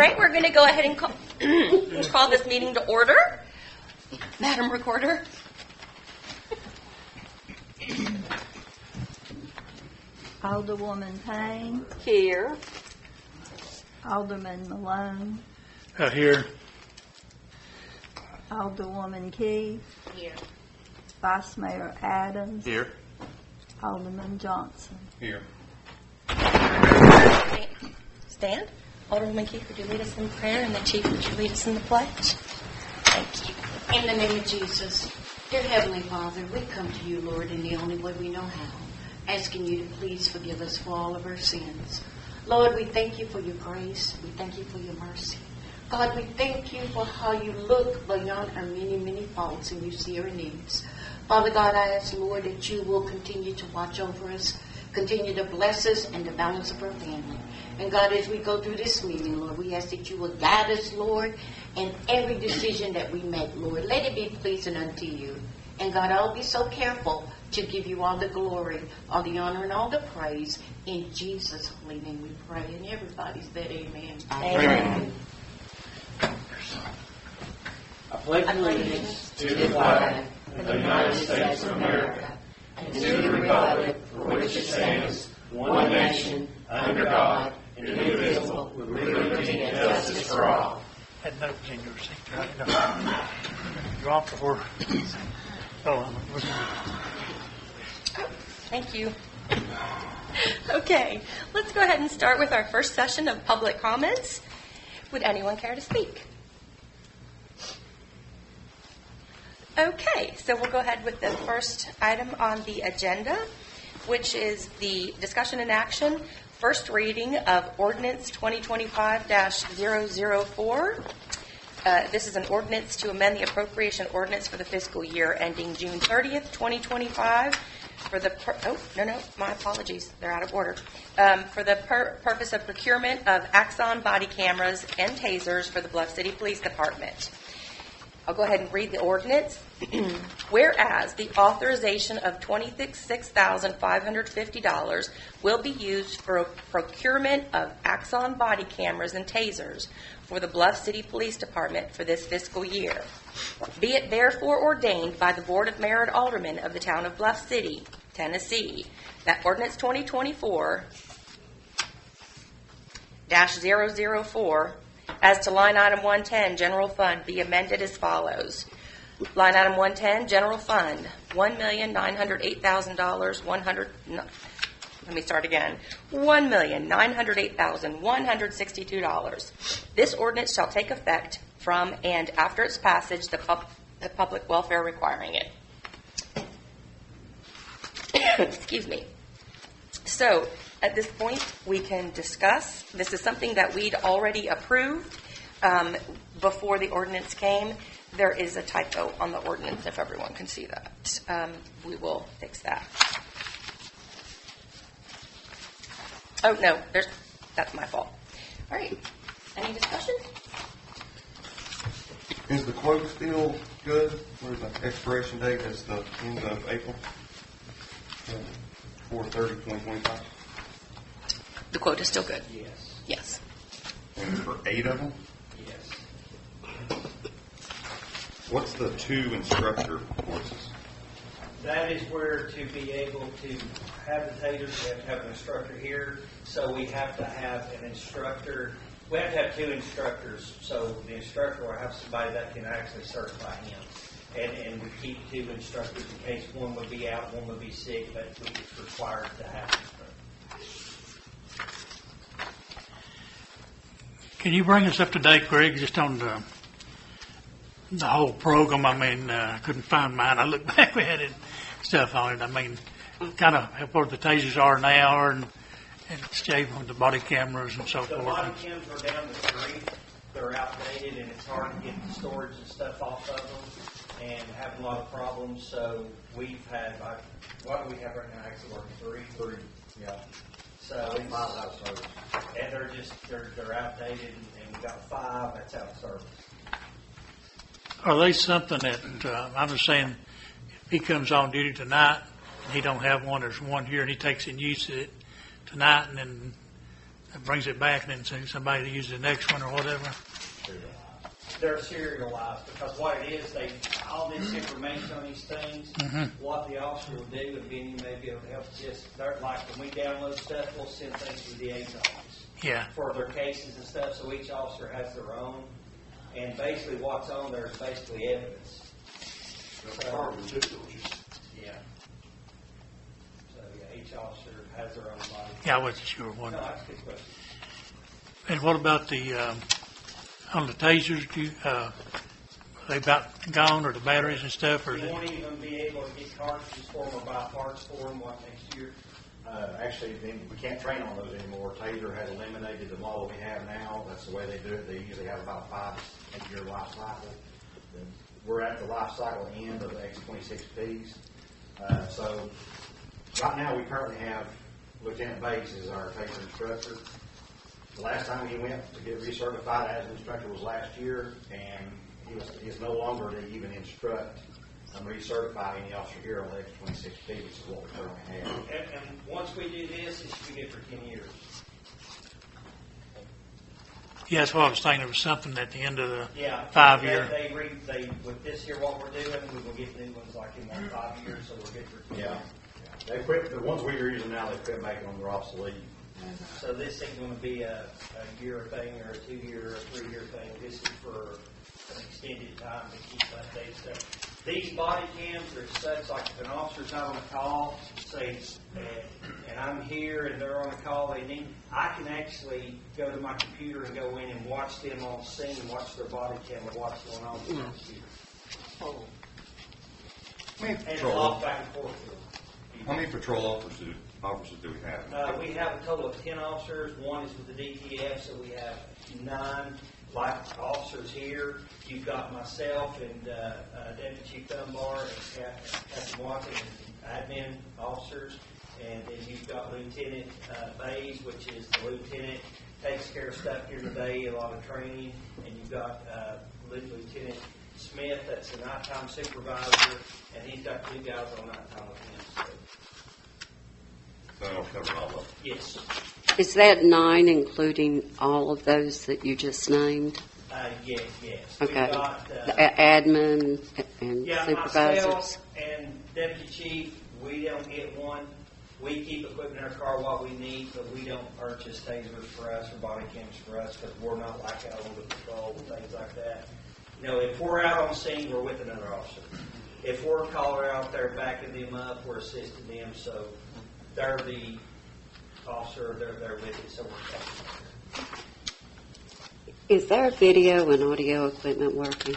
Right, we're going to go ahead and call this meeting to order. Madam Recorder. Alderwoman Payne. Here. Alderman Malone. Here. Alderwoman Key. Here. Vice Mayor Adams. Here. Alderman Johnson. Here. Stand. Alderwoman Keith, would you lead us in prayer? And the Chief, would you lead us in the pledge? Thank you. In the name of Jesus, dear Heavenly Father, we come to you, Lord, in the only way we know how, asking you to please forgive us for all of our sins. Lord, we thank you for your grace. We thank you for your mercy. God, we thank you for how you look beyond our many, many faults and you see our needs. Father God, I ask, Lord, that you will continue to watch over us, continue to bless us and the balance of our family. And God, as we go through this meeting, Lord, we ask that you will guide us, Lord, in every decision that we make, Lord. Let it be pleasing unto you. And God, I'll be so careful to give you all the glory, all the honor, and all the praise. In Jesus' holy name we pray. And everybody said amen. Amen. I pledge allegiance to the flag of the United States of America and to the republic for which it stands, one nation, under God, indivisible, with liberty and justice for all. Had notes in your seat, right? No. You're off for. Thank you. Okay, let's go ahead and start with our first session of public comments. Would anyone care to speak? Okay, so we'll go ahead with the first item on the agenda, which is the discussion and action, first reading of Ordinance 2025-004. This is an ordinance to amend the appropriation ordinance for the fiscal year ending June 30th, 2025. For the my apologies, they're out of order. For the purpose of procurement of Axon body cameras and tasers for the Bluff City Police Department. I'll go ahead and read the ordinance. Whereas the authorization of $26,550 will be used for procurement of Axon body cameras and tasers for the Bluff City Police Department for this fiscal year. Be it therefore ordained by the Board of Mayor and Aldermen of the town of Bluff City, Tennessee, that Ordinance 2024-004 as to line item 110, General Fund, be amended as follows. Line item 110, General Fund, $1,908,100. Let me start again. $1,908,162. This ordinance shall take effect from and after its passage, the public welfare requiring it. Excuse me. So, at this point, we can discuss. This is something that we'd already approved before the ordinance came. There is a typo on the ordinance, if everyone can see that. We will fix that. Oh, no, that's my fault. All right. Any discussion? Is the quote still good? Where's the expiration date? That's the end of April? 4/30/2025. The quote is still good. Yes. Yes. And for 8 of them? Yes. What's the 2 instructor courses? That is where to be able to have the tasers, we have to have an instructor here. So we have to have an instructor. We have to have 2 instructors. So the instructor will have somebody that can actually certify him. And we keep 2 instructors in case one would be out, one would be sick, but it's required to have an instructor. Can you bring us up to date, Greg, just on the whole program? I mean, I couldn't find mine. I looked back, we had stuff on it. I mean, kind of where the tasers are now and shave with the body cameras and so The forth. body cams are down the street. They're outdated, and it's hard to get the storage and stuff off of them, and having a lot of problems. So we've had, what do we have right now? Actually, working 3. Yeah. So it's 5 out of service, and they're outdated, and we got 5 that's out of service. Are they something that I'm just saying, if he comes on duty tonight and he don't have one, there's one here and he takes and uses it tonight, and then that brings it back, and then somebody to use the next one or whatever? They're serialized, because what it is, all this information on these things, what the officer will do, and Benny may be able to help like when we download stuff, we'll send things to the DA's office. Yeah. For their cases and stuff, so each officer has their own, and basically what's on there is basically evidence. Yeah. So, each officer has their own body. Yeah, I wasn't sure. No, that's a good question. And what about on the tasers? Are they about gone, or the batteries and stuff? Or You won't even be able to get cartridges for them or buy parts for them, next year? Actually, we can't train on those anymore. Taser has eliminated the model we have now. That's the way they do it. They usually have about a 5 to 8 year life cycle. We're at the life cycle end of the X26Ps. So right now we currently have Lieutenant Bates as our taser instructor. The last time he went to get recertified as an instructor was last year, and he is no longer to even instruct and recertify any officer here on the X26P, which is what we currently have. And once we do this, it should be good for 10 years. Yeah, that's what I was thinking. There was something at the end of the Yeah. 5 year. They with this here, what we're doing, we will get new ones like in 5 years, so we're good for 10 years. They quit, the ones we are using now, they quit making them, they're obsolete. So this ain't going to be a year thing or a 2 year or a 3 year thing. This is for an extended time to keep updated stuff. These body cams are such, like if an officer's not on a call, say, and I'm here and they're on a call they need, I can actually go to my computer and go in and watch them on scene, watch their body cam and what's going on with the computer. And log back and forth to them. How many patrol officers do we have? We have a total of 10 officers. One is with the DTF, so we have 9 life officers here. You've got myself and Deputy Chief Dunbar and Captain Watson and admin officers. And then you've got Lieutenant Bays, which is the lieutenant, takes care of stuff during the day, a lot of training. And you've got Lieutenant Smith, that's the nighttime supervisor, and he's got 2 guys on nighttime with him. So. That'll cover all of them. Yes. Is that 9 including all of those that you just named? Yes. Okay. We've got, The admin and supervisors? Myself and Deputy Chief, we don't get one. We keep equipment in our car what we need, but we don't purchase tasers for us or body cams for us because we're not like out on the patrol and things like that. You know, if we're out on scene, we're with another officer. If we're calling out there backing them up, we're assisting them. So they're the officer, they're with it, so we're talking. Is there video and audio equipment working?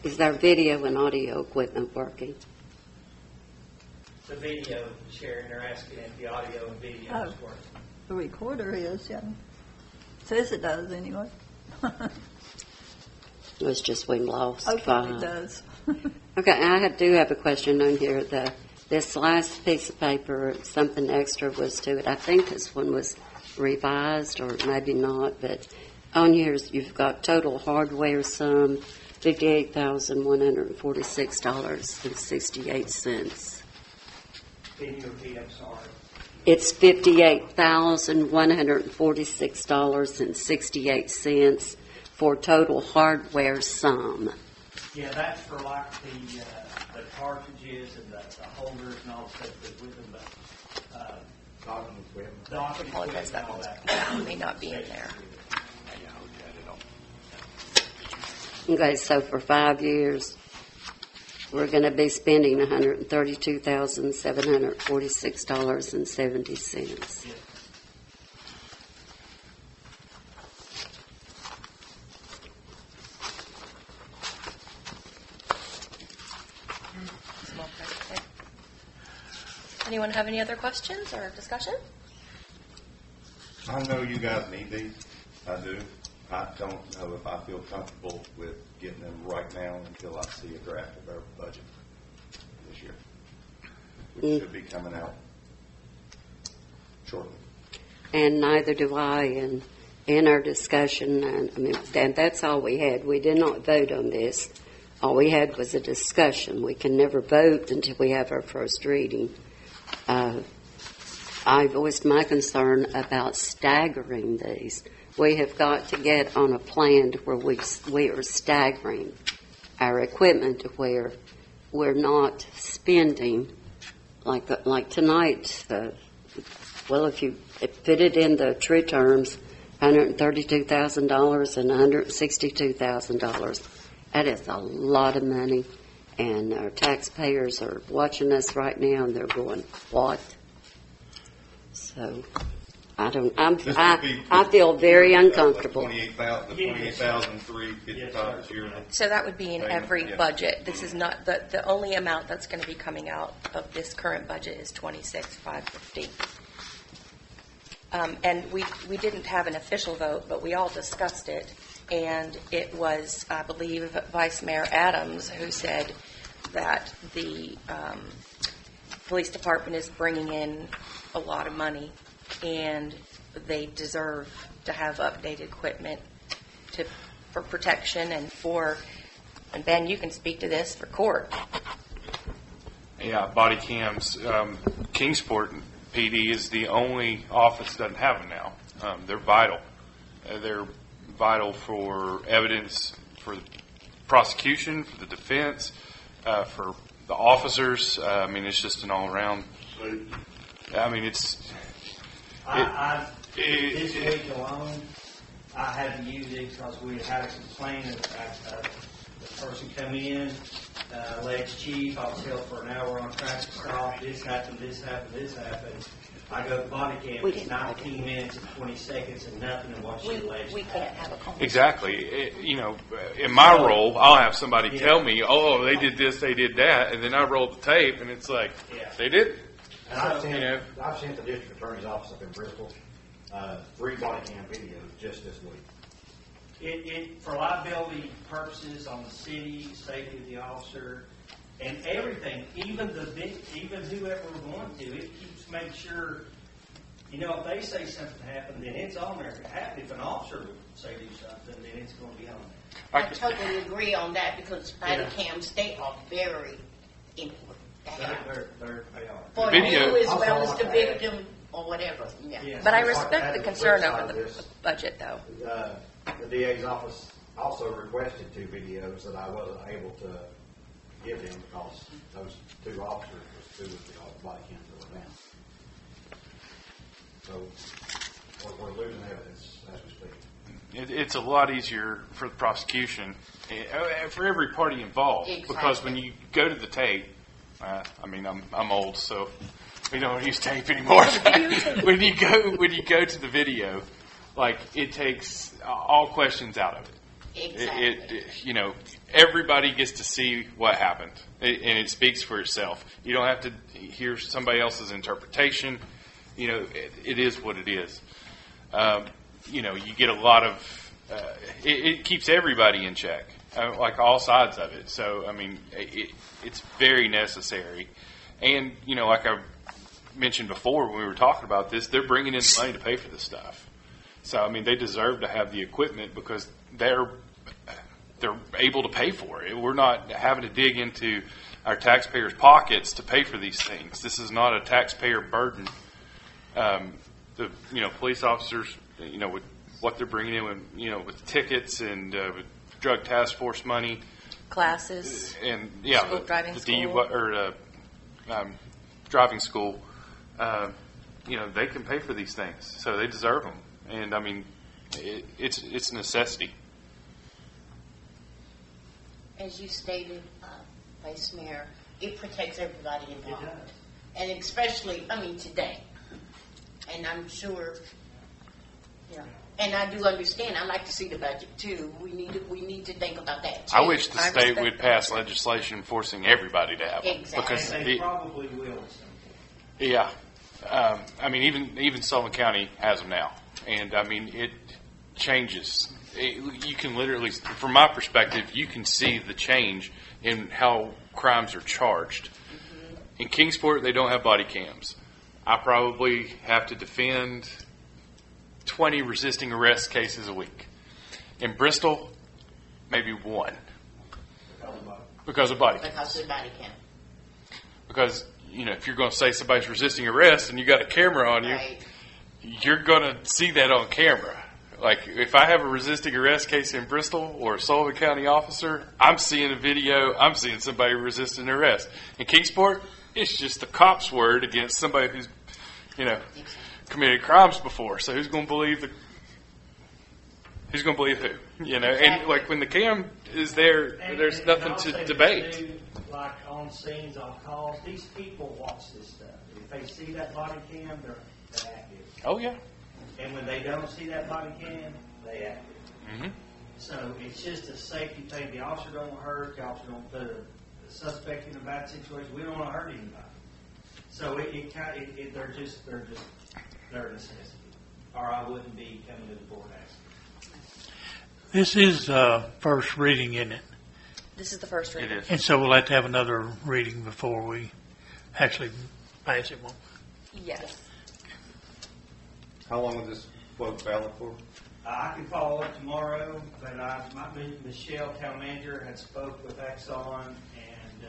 Is there video and audio equipment working? The video, Sharon, they're asking if the audio and video is working. The recorder is, yeah. Says it does anyway. It was just we lost. Okay, it does. Okay, I do have a question on here. This last piece of paper, something extra was to it. I think this one was revised, or maybe not, but on here you've got total hardware sum, $58,146.68. Can you repeat? I'm sorry. It's $58,146.68 for total hardware sum. Yeah, that's for like the cartridges and the holders and all the stuff that's with them. But Docking equipment. docking Apologize, equipment that and all one's that. may not be in there. Okay, so for 5 years, we're going to be spending $132,746.70. Anyone have any other questions or discussion? I know you guys need these. I do. I don't know if I feel comfortable with getting them right now until I see a draft of our budget this year, which should be coming out shortly. And neither do I. And in our discussion, and that's all we had. We did not vote on this. All we had was a discussion. We can never vote until we have our first reading. I voiced my concern about staggering these. We have got to get on a plan to where we are staggering our equipment to where we're not spending like tonight. Well, if you fit it in the true terms, $132,000 and $162,000. That is a lot of money, and our taxpayers are watching us right now, and they're going, "What?" So, I feel very uncomfortable. The 28,355 is yearly. So that would be in every Yeah. budget. This is not, the only amount that's going to be coming out of this current budget is 26,550. And we didn't have an official vote, but we all discussed it. And it was, I believe, Vice Mayor Adams who said that the police department is bringing in a lot of money, and they deserve to have updated equipment for protection and and Ben, you can speak to this, for court. Yeah, body cams. Kingsport PD is the only office that doesn't have them now. They're vital. They're vital for evidence, for the prosecution, for the defense, for the officers. I mean, it's just an all-around. I mean, This week alone, I had to use it because we had a complaint of the person come in, alleged chief, I was held for an hour on traffic stop, this happened. I go to body cam, it's 19 minutes and 20 seconds and nothing, and what she alleged. We can't have a conversation. exactly. In my role, I'll have somebody tell me, "Oh, they did this, they did that," and then I roll the tape, and it's like, they did. And I've sent the district attorney's office up in Bristol 3 body cam videos just this week. It for liability purposes on the city, safety of the officer, and everything, even whoever we're going to, it keeps making sure, if they say something happened, then it's on there. If an officer would say do something, then it's going to be on there. I totally agree on that because body cams, they are very important. They are. For Video- you as well as the victim or whatever. Yeah. Yes. But I At respect the the concern flip side over of the this, budget, though. The DA's office also requested 2 videos that I wasn't able to give him because those 2 officers was 2 of the body cams that were down. So we're losing evidence as we speak. It's a lot easier for the prosecution, for every party involved, because when you go to the tape, I mean, I'm old, so we don't use tape anymore. when you go to the video, like, it takes all questions out of it. Exactly. Everybody gets to see what happened, and it speaks for itself. You don't have to hear somebody else's interpretation. It is what it is. You get a lot of. It keeps everybody in check, like all sides of it. So, I mean, it's very necessary. And like I mentioned before when we were talking about this, they're bringing in money to pay for this stuff. So, I mean, they deserve to have the equipment because they're able to pay for it. We're not having to dig into our taxpayers' pockets to pay for these things. This is not a taxpayer burden. The police officers, with what they're bringing in, with tickets and with drug task force money, Classes. and School, driving the school. driving school. They can pay for these things, so they deserve them. And I mean, it's a necessity. As you stated, Vice Mayor, it protects everybody involved. It does. And especially, today. And I'm sure, and I do understand, I like to see the budget too. We need to think about that too. I wish the I state respect would that. pass legislation forcing everybody to have them. Exactly. Because And they probably will at some point. yeah, I mean, even Sullivan County has them now, and I mean, it changes. You can literally, from my perspective, you can see the change in how crimes are charged. In Kingsport, they don't have body cams. I probably have to defend 20 resisting arrest cases a week. In Bristol, maybe 1 because of body cams. Because of the body cam. Because if you're going to say somebody's resisting arrest and you got a camera on you, Right. you're going to see that on camera. Like, if I have a resisting arrest case in Bristol or a Sullivan County officer, I'm seeing a video, I'm seeing somebody resisting arrest. In Kingsport, it's just the cop's word against somebody who's, committed crimes before. So who's going to believe who? And like when the cam is there, there's nothing also to debate. do, like on scenes, on calls, these people watch this stuff. If they see that body cam, they're active. Oh, yeah. And when they don't see that body cam, they active. Mm-hmm. So it's just a safety thing. The officer don't hurt. The officer don't put a suspect in a bad situation. We don't want to hurt anybody. So they're a necessity. Or I wouldn't be coming to the board asking. This is first reading, isn't it? This is the first It reading. is. And so we'll have to have another reading before we actually pass it, won't we? Yes. How long is this quote valid for? I can follow up tomorrow, but Michelle, town manager, had spoke with Exxon, and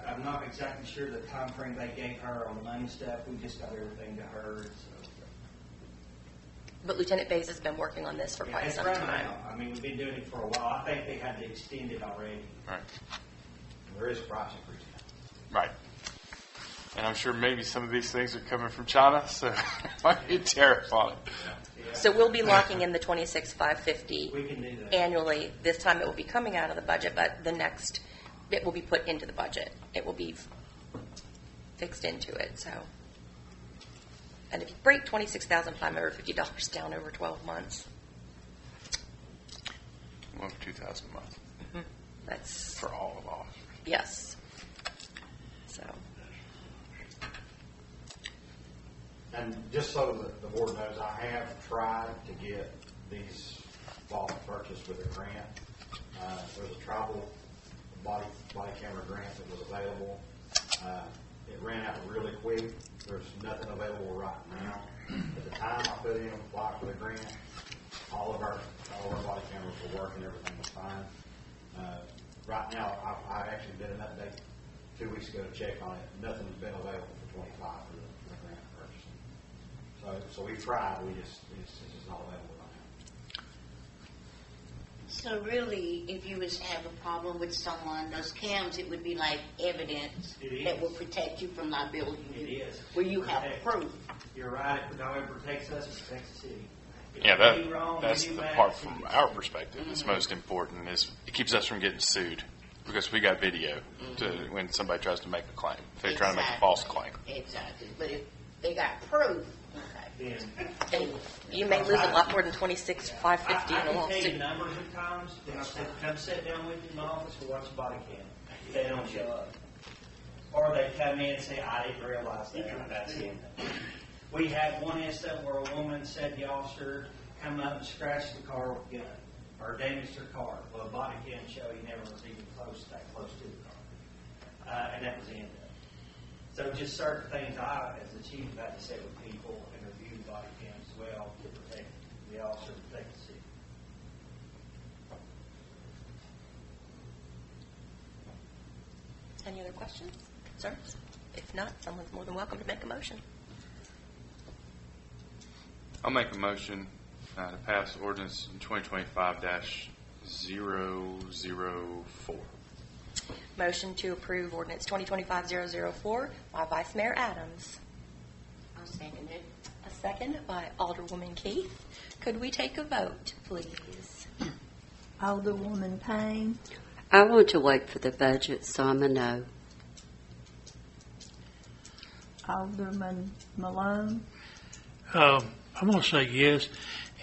I'm not exactly sure the time frame they gave her on the money stuff. We just got everything to her. So. But Lieutenant Bays has been working on this for quite It's some running time. out. I mean, we've been doing it for a while. I think they had to extend it already. Right. There is a price increase now. Right. And I'm sure maybe some of these things are coming from China, so it might be terrifying. Yeah. So we'll be locking in the 26,550 We can do that. annually. This time it will be coming out of the budget, but the next it will be put into the budget. It will be fixed into it. So, and if you break $26,550 down over 12 months, Well, $2,000 a month that's for all of officers. yes. So And just so that the board knows, I have tried to get these vaults purchased with a grant. There's a travel body camera grant that was available. It ran out really quick. There's nothing available right now. At the time I put in apply for the grant, all of our body cameras were working, everything was fine. Right now, I actually did an update 2 weeks ago to check on it. Nothing's been available for 25 for the grant purchasing. So we tried. It's just not available right now. So really, if you was to have a problem with someone, those cams, it would be like evidence It that is. will protect you from liability. It is. Where you have Protect. proof. You're right. It not only protects us, it protects the city. If Yeah, we do wrong, we that's do the bad, part the city from gets our sued. perspective that's most important is it keeps us from getting sued because we got video to when somebody tries to make a claim. If they're trying to make a false claim. Exactly. But if they got proof, okay. Then and you may lose a lot more than $26,550 I in a can tell you lawsuit. numbers of times, then I said, come sit down with you in my office, we'll watch a body cam. They don't show up. Or they come in and say, I didn't realize that, that's it. We had one incident where a woman said the officer come up and scratched the car with a gun, or damaged her car. Well, a body cam show he never was even that close to the car. And that was the end of it. So just certain things I, as the chief, have had to sit with people and review the body cams as well to protect the officer, protect the city. Any other questions, concerns? If not, someone's more than welcome to make a motion. I'll make a motion to pass ordinance 2025-004. Motion to approve ordinance 2025-004 by Vice Mayor Adams. I'll second it. A second by Alderwoman Keith. Could we take a vote, please? Alderwoman Payne, I want to wait for the budget, so I'm a no. Alderman Malone, I'm going to say yes,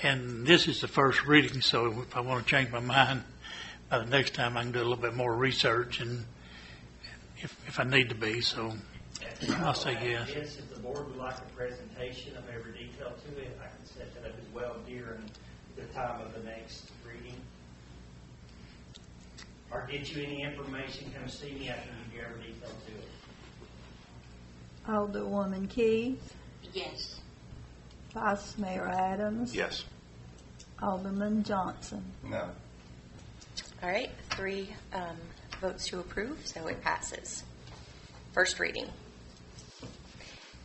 and this is the first reading, so if I want to change my mind, by the next time I can do a little bit more research, and if I need to be, so I'll say yes. Yes, if the board would like a presentation of every detail to it, I can set that up as well during the time of the next reading. Or get you any information, come see me, I can give you every detail to it. Alderwoman Keith, Yes. Vice Mayor Adams, Yes. Alderman Johnson. No. All right, 3 votes to approve, so it passes. First reading.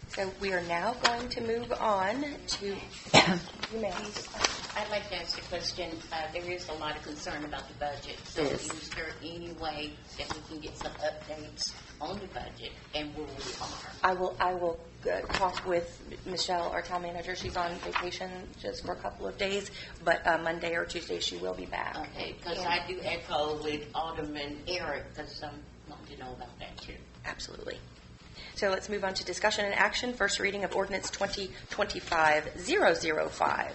So we are now going to move on to, you may. I'd like to ask a question. There is a lot of concern about the budget. So Yes. is there any way that we can get some updates on the budget and where we are? I will talk with Michelle, our town manager. She's on vacation just for a couple of days, but Monday or Tuesday she will be back. Okay, because I do echo with Alderman Eric, because I want to know about that too. Absolutely. So let's move on to discussion and action. First reading of ordinance 2025-005.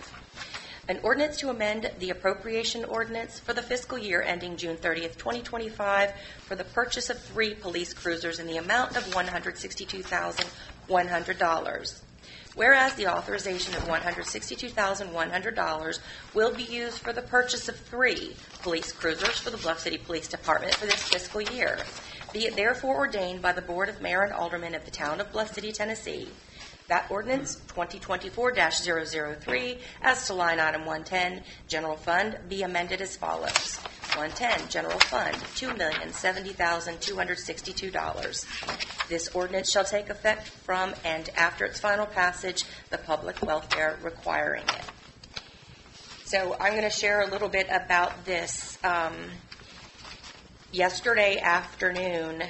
An ordinance to amend the appropriation ordinance for the fiscal year ending June 30th, 2025 for the purchase of 3 police cruisers in the amount of $162,100. Whereas the authorization of $162,100 will be used for the purchase of 3 police cruisers for the Bluff City Police Department for this fiscal year. Be it therefore ordained by the Board of Mayor and Aldermen of the Town of Bluff City, Tennessee, that ordinance 2024-003 as to line item 110, General Fund, be amended as follows. 110, General Fund, $2,070,262. This ordinance shall take effect from and after its final passage, the public welfare requiring it. So I'm going to share a little bit about this. Yesterday afternoon,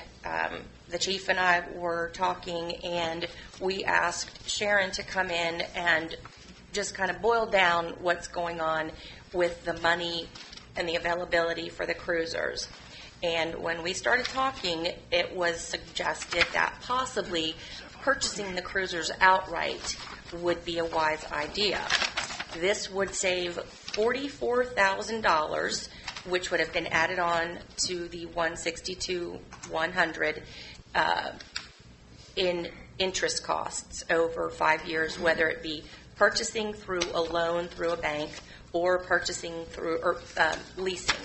the chief and I were talking, and we asked Sharon to come in and just kind of boil down what's going on with the money and the availability for the cruisers. And when we started talking, it was suggested that possibly purchasing the cruisers outright would be a wise idea. This would save $44,000, which would have been added on to the $162,100 in interest costs over 5 years, whether it be purchasing through a loan through a bank or purchasing through leasing.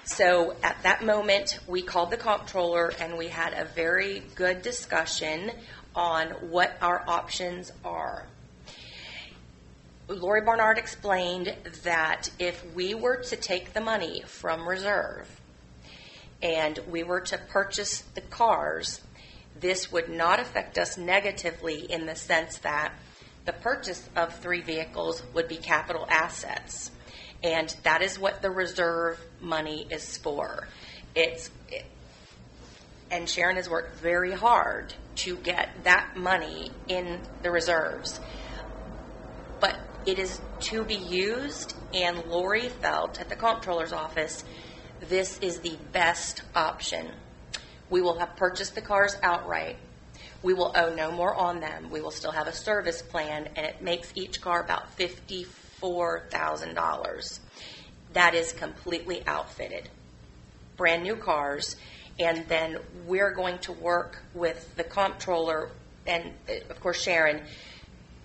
So at that moment, we called the comptroller and we had a very good discussion on what our options are. Lori Barnard explained that if we were to take the money from reserve and we were to purchase the cars, this would not affect us negatively in the sense that the purchase of 3 vehicles would be capital assets. And that is what the reserve money is for. And Sharon has worked very hard to get that money in the reserves. But it is to be used, and Lori felt at the comptroller's office, this is the best option. We will have purchased the cars outright. We will owe no more on them. We will still have a service plan, and it makes each car about $54,000. That is completely outfitted. Brand new cars, and then we're going to work with the comptroller and, of course, Sharon,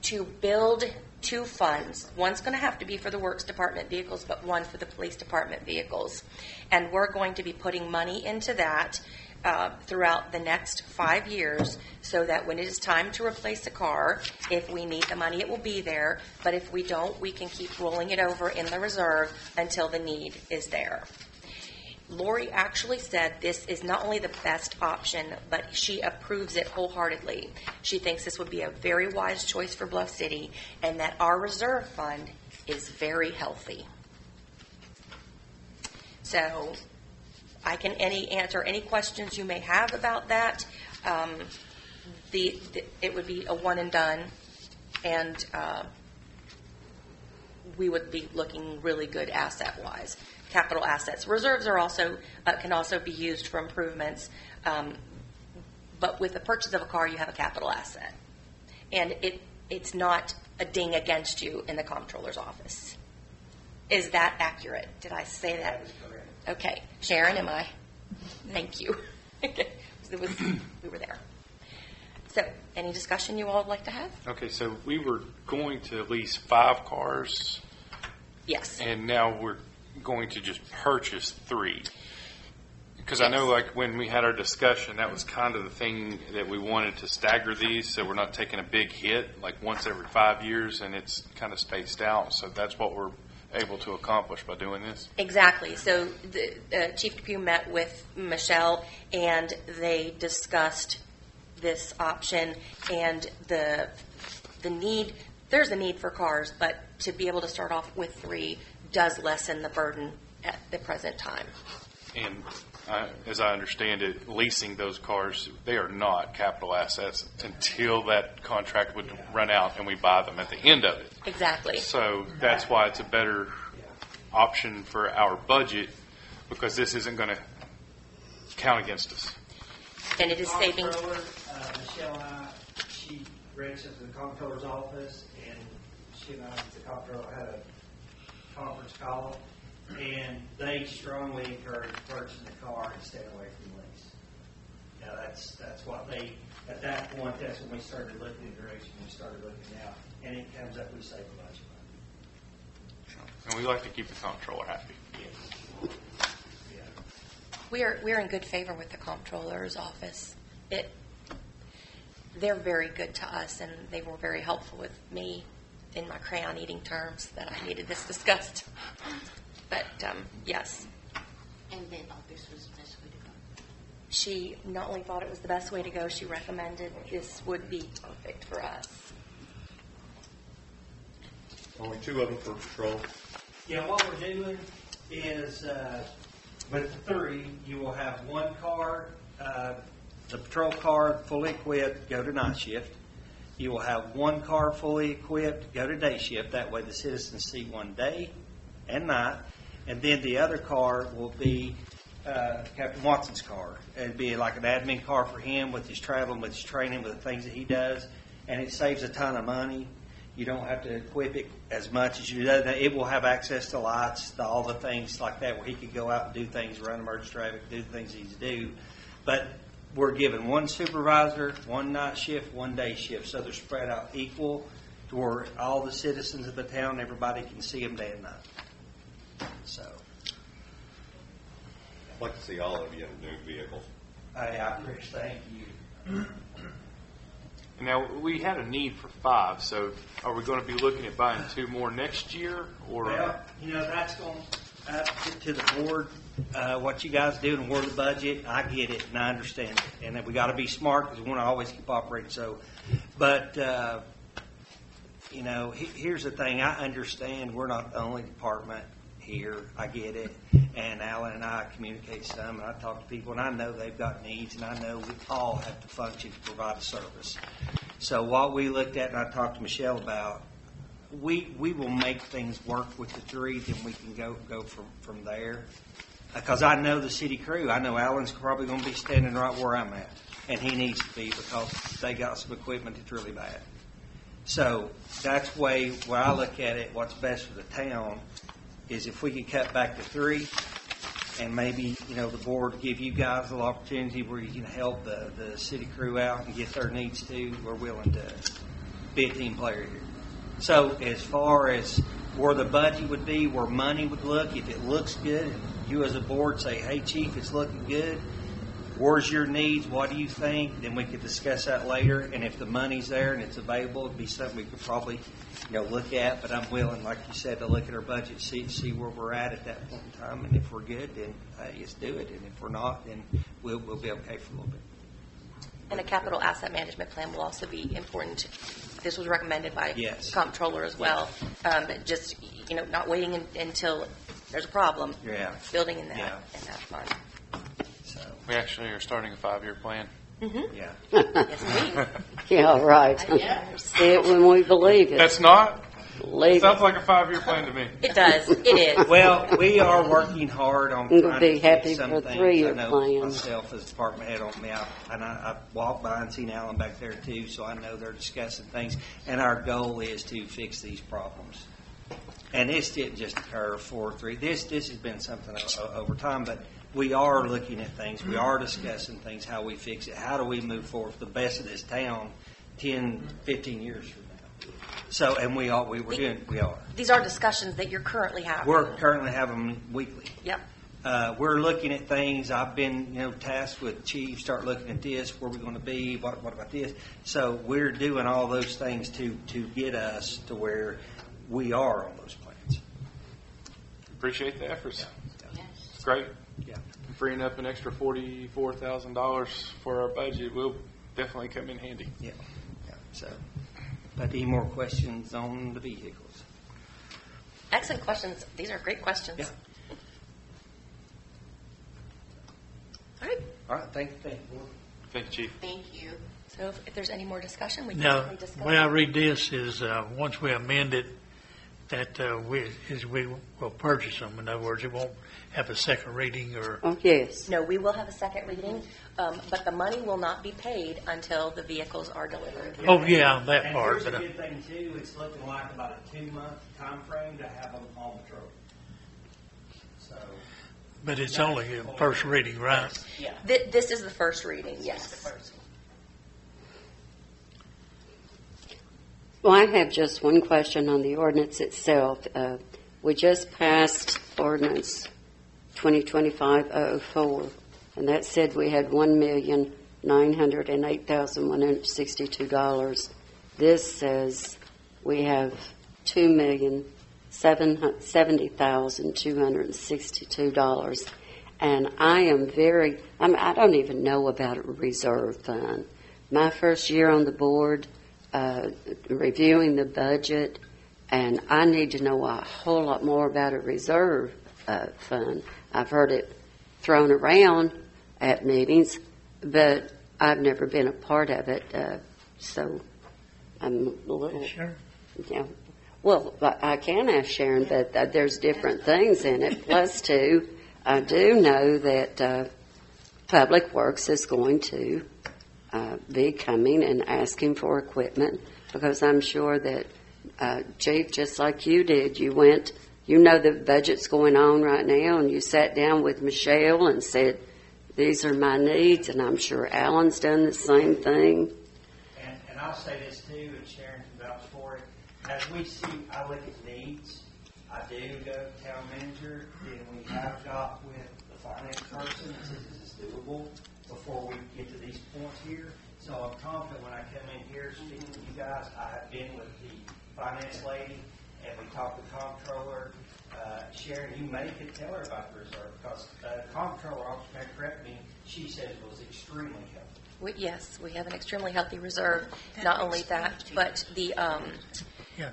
to build 2 funds. One's going to have to be for the Works Department vehicles, but one for the Police Department vehicles. And we're going to be putting money into that throughout the next 5 years so that when it is time to replace a car, if we need the money, it will be there. But if we don't, we can keep rolling it over in the reserve until the need is there. Lori actually said this is not only the best option, but she approves it wholeheartedly. She thinks this would be a very wise choice for Bluff City and that our reserve fund is very healthy. So I can answer any questions you may have about that. It would be a one and done, and we would be looking really good asset-wise. Capital assets. Reserves are also can also be used for improvements, but with the purchase of a car, you have a capital asset, and it's not a ding against you in the comptroller's office. Is that accurate? Did I say that? That is correct. Okay, Sharon, am I? Thank you. We were there. So, any discussion you all would like to have? Okay, so we were going to lease 5 cars, Yes. and now we're going to just purchase 3. Because I know, like, when we had our discussion, that was kind of the thing that we wanted to stagger these so we're not taking a big hit, like once every 5 years, and it's kind of spaced out. So that's what we're able to accomplish by doing this? Exactly. So Chief Depew met with Michelle, and they discussed this option and the need. There's a need for cars, but to be able to start off with 3 does lessen the burden at the present time. And as I understand it, leasing those cars, they are not capital assets until that contract would run out and we buy them at the end of it. Exactly. So that's why it's a better option for our budget, because this isn't going to count against us. And it is saving. Comptroller, Michelle and I, she registered to the comptroller's office, and she and I, the comptroller, had a conference call, and they strongly encourage purchasing the car and staying away from lease. Now, that's what they, at that point, that's when we started looking in the direction we started looking out, and it comes up, we save a bunch of money. And we like to keep the comptroller happy. Yes. Yeah. We're in good favor with the comptroller's office. They're very good to us, and they were very helpful with me in my crayon eating terms that I needed this discussed. But yes, And they thought this was the best way to go. she not only thought it was the best way to go, she recommended this would be perfect for us. Only 2 of them for patrol. Yeah, what we're doing is, with the 3, you will have 1 car, the patrol car fully equipped, go to night shift. You will have 1 car fully equipped, go to day shift. That way the citizens see 1 day and night. And then the other car will be Captain Watson's car. It'd be like an admin car for him with his traveling, with his training, with the things that he does. And it saves a ton of money. You don't have to equip it as much as you do. It will have access to lights, to all the things like that, where he could go out and do things, run emergency traffic, do the things he needs to do. But we're given 1 supervisor, 1 night shift, 1 day shift, so they're spread out equal to where all the citizens of the town, everybody can see them day and night. So, I'd like to see all of you in new vehicles. I appreciate you. Now, we had a need for 5, so are we going to be looking at buying 2 more next year? Or Well, that's going up to the board, what you guys do and where the budget. I get it and I understand it. And we got to be smart because we want to always keep operating. So, but, here's the thing. I understand we're not the only department here. I get it. And Alan and I communicate some, and I talk to people, and I know they've got needs, and I know we all have to function to provide a service. So what we looked at, and I talked to Michelle about, we will make things work with the 3, then we can go from there. Because I know the city crew. I know Alan's probably going to be standing right where I'm at, and he needs to be because they got some equipment that's really bad. So that's way when I look at it, what's best for the town is if we could cut back to 3, and maybe, the board give you guys a little opportunity where you can help the city crew out and get their needs too. We're willing to be a team player here. So as far as where the budget would be, where money would look, if it looks good, and you as a board say, hey, Chief, it's looking good, where's your needs, what do you think? Then we could discuss that later, and if the money's there and it's available, it'd be something we could probably look at. But I'm willing, like you said, to look at our budget, see where we're at that point in time, and if we're good, then let's do it, and if we're not, then we'll be okay for a little bit. And a capital asset management plan will also be important. This was recommended by Yes. comptroller as well. Just not waiting until there's a problem. Yeah. Building in that Yeah. fund. So, we actually are starting a 5-year plan. yeah. Yes, indeed. Yeah, right. Yeah. See it when we believe it. That's not? Believe Sounds it. like a 5-year plan to me. It does. It is. Well, we are working hard on We'll trying be to get happy some for a things. 3-year I know plan. myself as department head on me, I walked by and seen Alan back there too, so I know they're discussing things. And our goal is to fix these problems. And this didn't just occur 4-3. This has been something over time, but we are looking at things. We are discussing things, how we fix it. How do we move forward for the best of this town 10, 15 years from now? So, and we are. These are discussions that you're currently having. We're currently having them weekly. Yep. We're looking at things. I've been, tasked with chief, start looking at this, where we're going to be, what about this? So we're doing all those things to get us to where we are on those plans. appreciate the efforts. Yes. It's great. Yeah. Freeing up an extra $44,000 for our budget will definitely come in handy. Yeah. So, but any more questions on the vehicles? Excellent questions. These are great questions. Yeah. All right. All right, thank you, Board. Thank you, Chief. Thank you. So if there's any more discussion, we can Now, certainly discuss. the way I read this is, once we amend it, that we will purchase them. In other words, it won't have a second reading or, Oh, yes. No, we will have a second reading, but the money will not be paid until the vehicles are delivered. oh, yeah, that And part. here's a But good thing too, it's looking like about a 2-month time frame to have them on the truck. So, but it's only a first reading, right? yeah. This is the first reading, yes. Well, I have just one question on the ordinance itself. We just passed ordinance 2025-004, and that said we had $1,908,162. This says we have $2,770,262. And I don't even know about a reserve fund. My first year on the board, reviewing the budget, and I need to know a whole lot more about a reserve fund. I've heard it thrown around at meetings, but I've never been a part of it, so I'm a little... Sure. Yeah. Well, I can ask Sharon, but there's different things in it. Plus, too, I do know that Public Works is going to be coming and asking for equipment, because I'm sure that, Chief, just like you did, you went, you know the budget's going on right now, and you sat down with Michelle and said, these are my needs, and I'm sure Alan's done the same thing. And I'll say this too, and Sharon can vouch for it. As we see, I look at needs. I do go to town manager, and we have got with the finance person that says this is doable before we get to these points here. So I'm confident when I come in here speaking with you guys. I have been with the finance lady, and we talked with the comptroller. Sharon, you may could tell her about the reserve, because the comptroller, officer, may correct me, she said it was extremely healthy. Yes, we have an extremely healthy reserve. Not only that, but the, Yeah.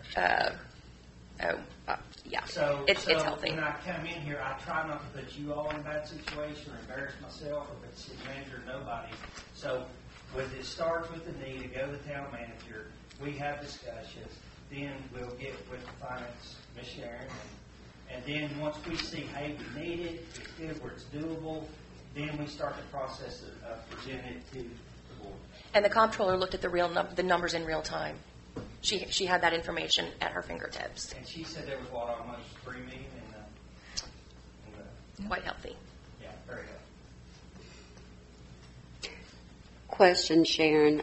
yeah, So, it's healthy. When I come in here, I try not to put you all in a bad situation or embarrass myself or put the city manager or nobody. So with it starts with the need to go to the town manager, we have discussions, then we'll get with the finance, Ms. Sharon, and then once we see, hey, we need it, it's good, where it's doable, then we start the process of presenting it to the board. And the comptroller looked at the numbers in real time. She had that information at her fingertips. And she said there was, almost 3 million in the Quite healthy. yeah, very good. Question, Sharon.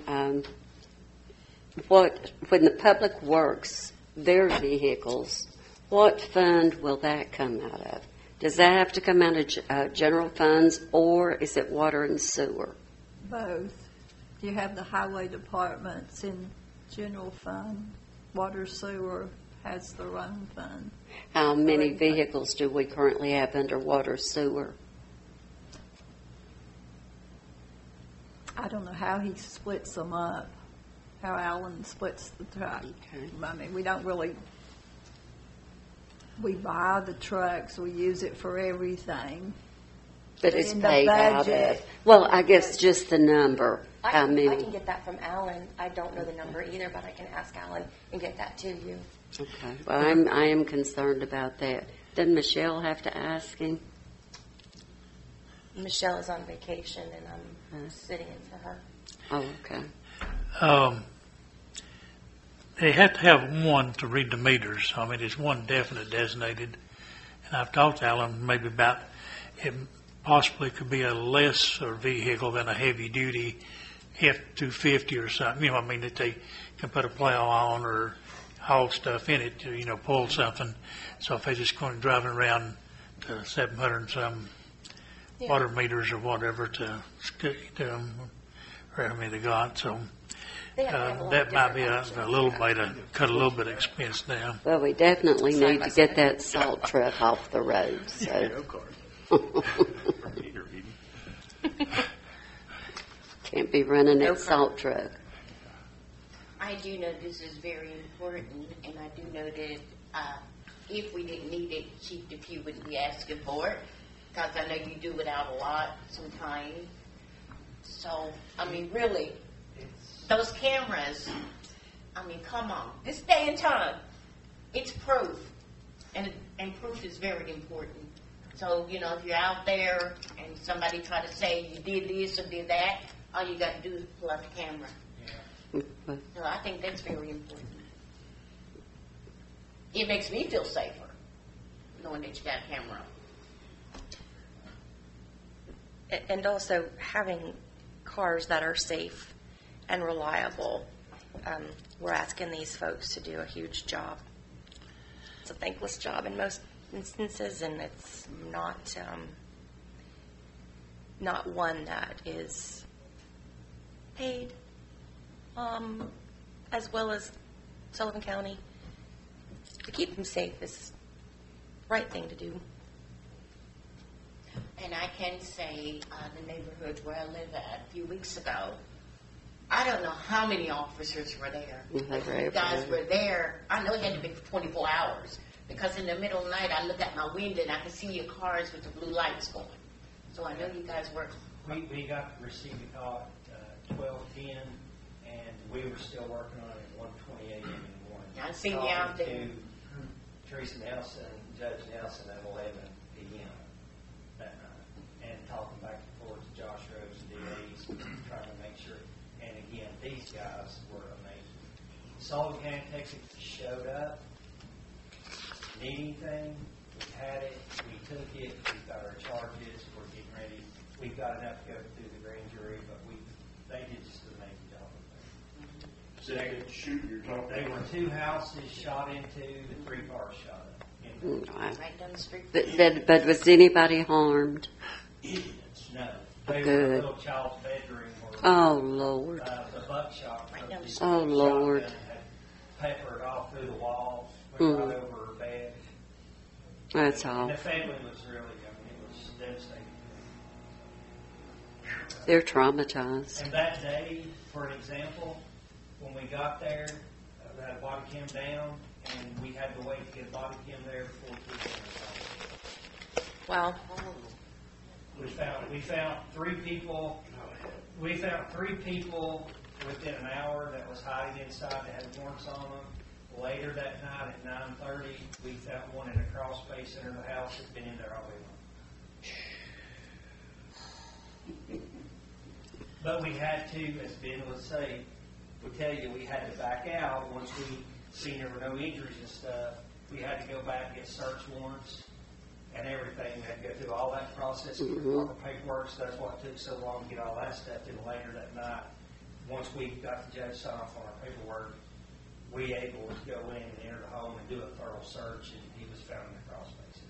When the Public Works, their vehicles, what fund will that come out of? Does that have to come out of general funds, or is it water and sewer? Both. You have the highway departments in general fund. Water sewer has their own fund. How many vehicles do we currently have under water sewer? I don't know how he splits them up, how Alan splits the truck. Okay. I mean, we don't really, we buy the trucks, we use it for everything. But it's In the paid out budget. of. Well, I guess just the number. How I many? can get that from Alan. I don't know the number either, but I can ask Alan and get that to you. Okay. Well, I am concerned about that. Doesn't Michelle have to ask him? Michelle is on vacation, and I'm sitting in for her. Oh, okay. They have to have one to read the meters. I mean, it's one definite designated. And I've talked to Alan maybe about it possibly could be a lesser vehicle than a heavy duty F-250 or something. You know, I mean, that they can put a plow on or haul stuff in it to, pull something. So if they're just going driving around to 700 and some water meters or whatever to or how many they got. So They have to have a lot that of might be different a options. little way to cut a little bit of expense down. Well, we definitely Side need by to get side. that salt truck off the road, so. Can't be running No that salt truck. I do know this is very important, and I do know that if we didn't need it, Chief DePew wouldn't be asking for it, because I know you do without a lot sometimes. So, I mean, really, those cameras, I mean, come on. This day and time, it's proof, and proof is very important. So, you know, if you're out there and somebody try to say you did this or did that, all you got to do is pull out the camera. So I think that's very important. It makes me feel safer, knowing that you got a camera. And also having cars that are safe and reliable. We're asking these folks to do a huge job. It's a thankless job in most instances, and it's not one that is paid as well as Sullivan County. To keep them safe is the right thing to do. And I can say, the neighborhood where I live at a few weeks ago, I don't know how many officers were there. You guys were there. I know it had to be for 24 hours, because in the middle of the night, I look out my window and I can see your cars with the blue lights going. So I know you guys were. We got received a call at 12:10, and we were still working on it at 1:28 in the morning. I seen you out there. Talking to Teresa Nelson, Judge Nelson at 11 p.m. that night, and talking back and forth to Josh Rose and DAs, trying to make sure. And again, these guys were amazing. Sullivan County Texas showed up. Need anything? We had it. We took it. We got our charges. We're getting ready. We've got enough to go through the grand jury, but they did just an amazing job of it. Second shoot you're talking. They were 2 houses shot into, the 3 cars shot up. Right down the street. But was anybody harmed? Idiots, no. They were in Good. a little child's bedroom where Oh, Lord. the buckshot Right down the from Oh, the Lord. shotgun had peppered all through the walls, went right over her bed. That's And all. the family was really, it was devastating. They're traumatized. And that day, for an example, when we got there, we had a body cam down, and we had to wait to get a body cam there before we could get it. Wow. We found 3 people. We found 3 people within an hour that was hiding inside that had warrants on them. Later that night at 9:30, we found one in a crawl space under the house that's been in there all day long. But we had to, as Ben would say, we tell you we had to back out once we seen there were no injuries and stuff. We had to go back and get search warrants and everything. We had to go through all that process, get the proper paperwork. So that's why it took so long to get all that stuff in later that night. Once we got the judge sign off on our paperwork, we able to go in and enter the home and do a thorough search, and he was found in the crawl space.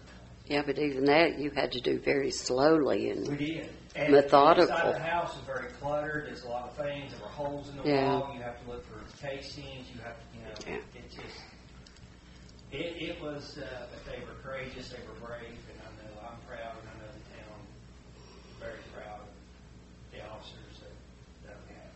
Yeah, but even that you had to do very slowly and We did. And methodical. inside the house was very cluttered. There's a lot of things. There were holes in the Yeah. wall. You have to look for casings. You have to, Yeah. it just, it was, but they were courageous. They were brave, and I know I'm proud, and I know the town very proud of the officers that we have.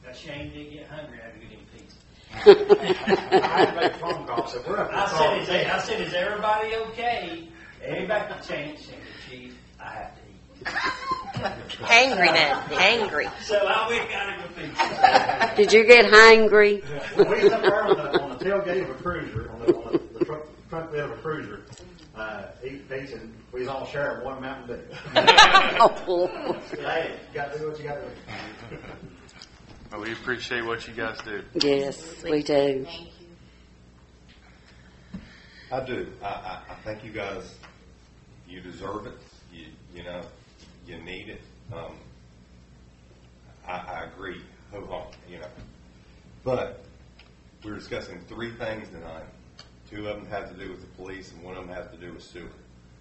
That Shane did get hungry. I had to get him pizza. I had to make a phone call, so we're up to I said, is everybody okay? Everybody changed. Chief, I have to eat. Hangry then. Hangry. So I went and got him a pizza. Did you get hangry? When we was up there on the tailgate of a cruiser, on the front bed of a cruiser, he said, we was all sharing one Mountain Dew. Oh, Lord. Hey, you got to do what you got to do. Well, we appreciate what you guys do. Yes, we do. Thank you. I do. I think you guys, you deserve it. You know, you need it. I agree wholeheartedly, you know. But we're discussing 3 things tonight. 2 of them have to do with the police, and 1 of them has to do with sewer.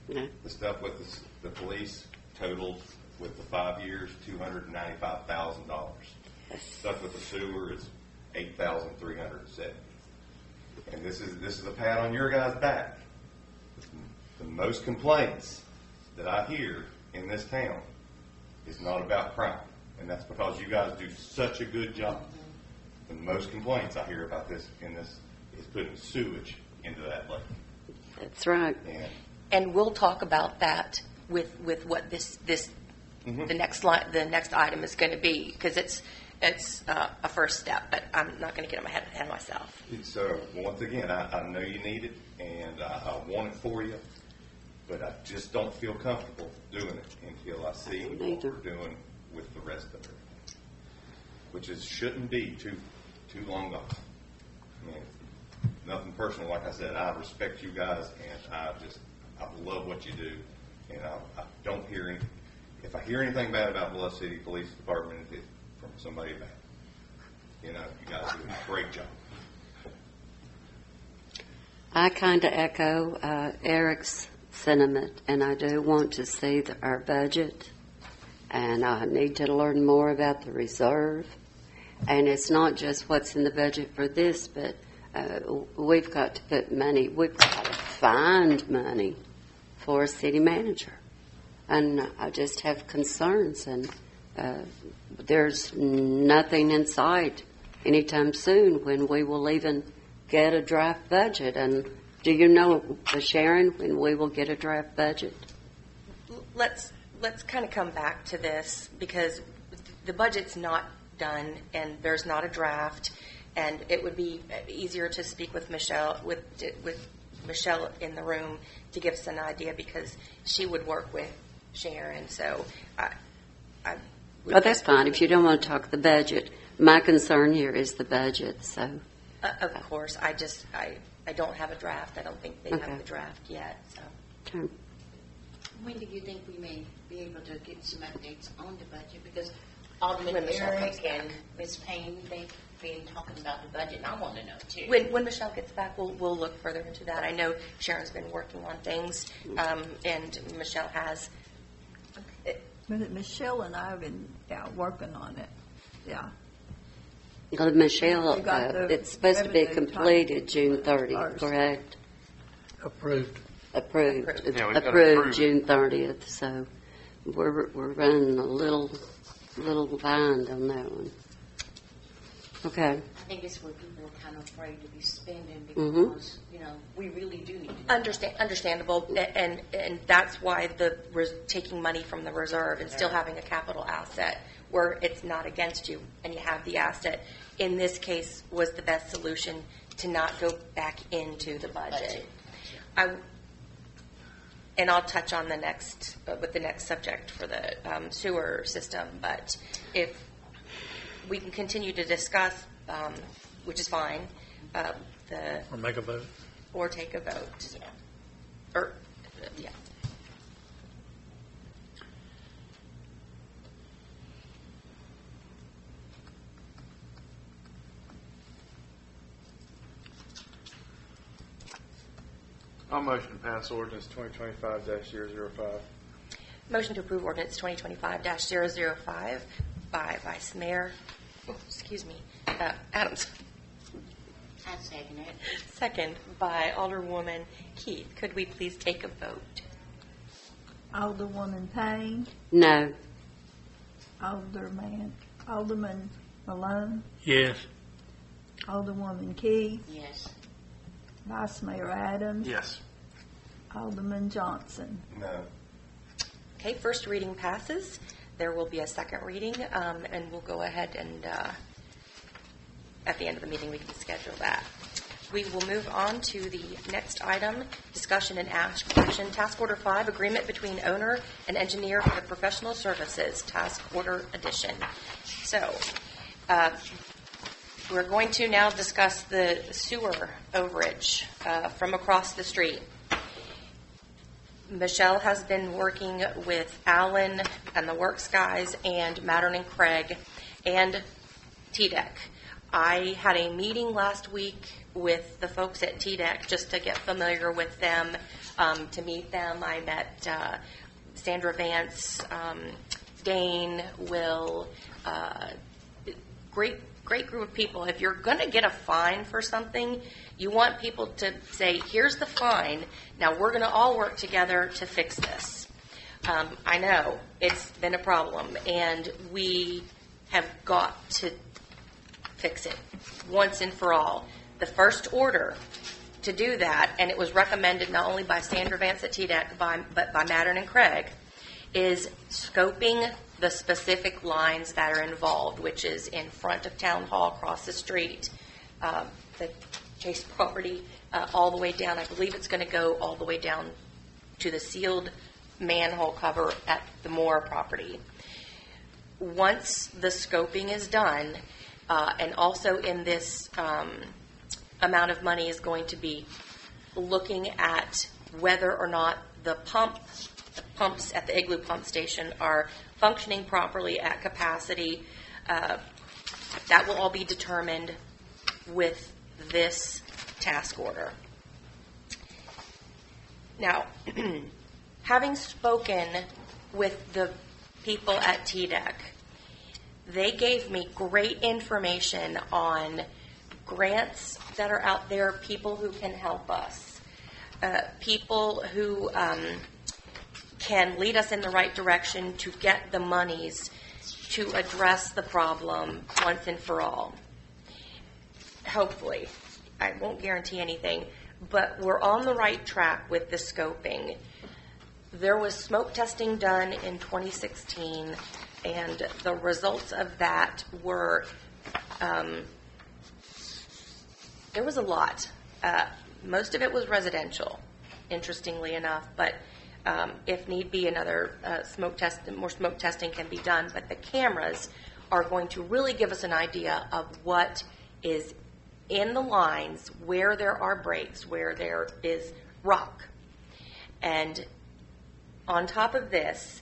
Yeah. The stuff with the police totaled with the 5 years $295,000. Stuff with the sewer is 8,370. And this is a pat on your guys' back. The most complaints that I hear in this town is not about crime, and that's because you guys do such a good job. The most complaints I hear about this is putting sewage into that lake. That's right. And we'll talk about that with what this the next item is going to be, because it's a first step. But I'm not going to get ahead of myself. So once again, I know you need it, and I want it for you, but I just don't feel comfortable doing it until I see what we're doing with the rest of it, which shouldn't be too long gone. I mean, nothing personal. Like I said, I respect you guys, and I love what you do, and I don't hear if I hear anything bad about Bluff City Police Department, it's from somebody bad. You guys do a great job. I kind of echo Eric's sentiment, and I do want to see our budget, and I need to learn more about the reserve. And it's not just what's in the budget for this, but we've got to put money, we've got to find money for a city manager. And I just have concerns, and there's nothing in sight anytime soon when we will even get a draft budget. And do you know, Sharon, when we will get a draft budget? Let's kind of come back to this, because the budget's not done and there's not a draft, and it would be easier to speak with Michelle Michelle in the room to give us an idea, because she would work with Sharon. So Well, that's fine. If you don't want to talk the budget, my concern here is the budget. So, of course, I don't have a draft. I don't think they have the draft yet. So, okay. When do you think we may be able to get some updates on the budget? Because Alderman When Michelle comes Eric back. and Ms. Payne, they've been talking about the budget, and I want to know too. when Michelle gets back, we'll look further into that. I know Sharon's been working on things, and Michelle has. But Michelle and I have been working on it. Yeah. Well, Michelle, We got the it's supposed to be revenue completed June 30th, first. correct? Approved. Approved. Approved. Yeah, we've got to Approved approve it. June 30th. So we're running a little behind on that one. Okay. I think it's where people are kind of afraid to be spending Mhm. because, we really do need to know. Understandable, and that's why taking money from the reserve and still having a capital asset where it's not against you and you have the asset, in this case, was the best solution to not go back into the budget. And I'll touch on the next subject for the sewer system, but if we can continue to discuss, which is fine, Or make a vote. or take a vote. Or, yeah. I'll motion to pass ordinance 2025-005. Motion to approve ordinance 2025-005 by Vice Mayor, Adams. I second it. Second by Alderwoman Keith. Could we please take a vote? Alderwoman Payne, No. Alderman Malone, Yes. Alderwoman Key, Yes. Vice Mayor Adams, Yes. Alderman Johnson. No. Okay, first reading passes. There will be a second reading, and we'll go ahead and at the end of the meeting we can schedule that. We will move on to the next item, discussion and action. Task Order 5, agreement between owner and engineer for the professional services, Task Order Addition. So, we're going to now discuss the sewer overage from across the street. Michelle has been working with Alan and the Works guys and Mattern and Craig and TDEC. I had a meeting last week with the folks at TDEC just to get familiar with them, to meet them. I met Sandra Vance, Dane, Will, great group of people. If you're going to get a fine for something, you want people to say, here's the fine. Now we're going to all work together to fix this. I know it's been a problem, and we have got to fix it once and for all. The first order to do that, and it was recommended not only by Sandra Vance at TDEC, but by Mattern and Craig, is scoping the specific lines that are involved, which is in front of Town Hall, across the street, the Chase property, all the way down. I believe it's going to go all the way down to the sealed manhole cover at the Moore property. Once the scoping is done, and also in this amount of money is going to be looking at whether or not the pumps at the Igloo pump station are functioning properly at capacity. That will all be determined with this task order. Now, having spoken with the people at TDEC, they gave me great information on grants that are out there, people who can help us, people who can lead us in the right direction to get the monies to address the problem once and for all. Hopefully. I won't guarantee anything, but we're on the right track with the scoping. There was smoke testing done in 2016, and the results of that were, there was a lot. Most of it was residential, interestingly enough, but if need be, another more smoke testing can be done. But the cameras are going to really give us an idea of what is in the lines, where there are breaks, where there is rock. And on top of this,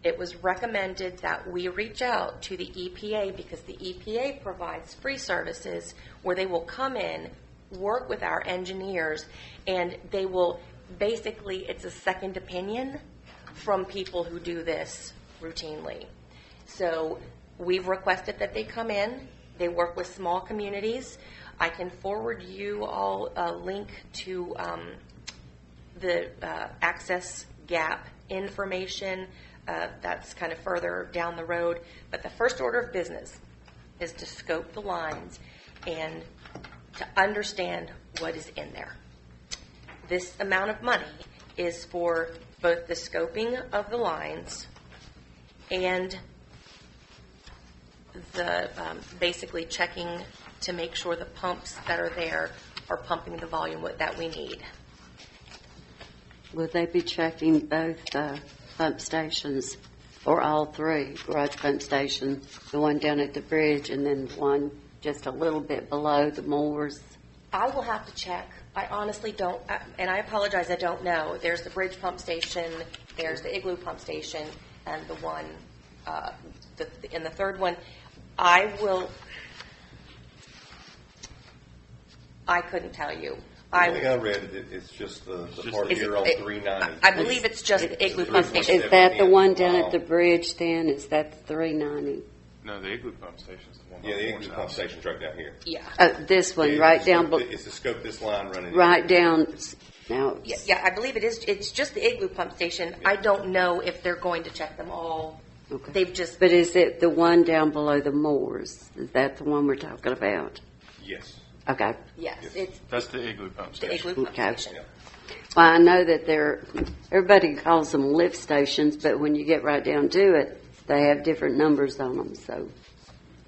it was recommended that we reach out to the EPA, because the EPA provides free services where they will come in, work with our engineers, and they will basically, it's a second opinion from people who do this routinely. So we've requested that they come in. They work with small communities. I can forward you all a link to the access gap information. That's kind of further down the road. But the first order of business is to scope the lines and to understand what is in there. This amount of money is for both the scoping of the lines and the basically checking to make sure the pumps that are there are pumping the volume that we need. Will they be checking both pump stations, or all three? Garage pump station, the one down at the bridge, and then one just a little bit below the Moores? I will have to check. I honestly don't, and I apologize, I don't know. There's the bridge pump station, there's the Igloo pump station, and the one, and the third one. I couldn't tell you. I think I read it, it's just the part here on 390. I believe it's just the Igloo pump station. Is that the one down at the bridge then? Is that the 390? No, the Igloo pump station's the one. Yeah, the Igloo pump station's right down here. Yeah. This one, Yeah, right it's down. It's the scope, this line running. Right down. Now. Yeah, I believe it is. It's just the Igloo pump station. I don't know if they're going to check them all. Okay. They've just. But is it the one down below the Moores? Is that the one we're talking about? Yes. Okay. Yes, it's That's the Igloo pump the station. Igloo pump Okay. station. Well, I know that everybody calls them lift stations, but when you get right down to it, they have different numbers on them. So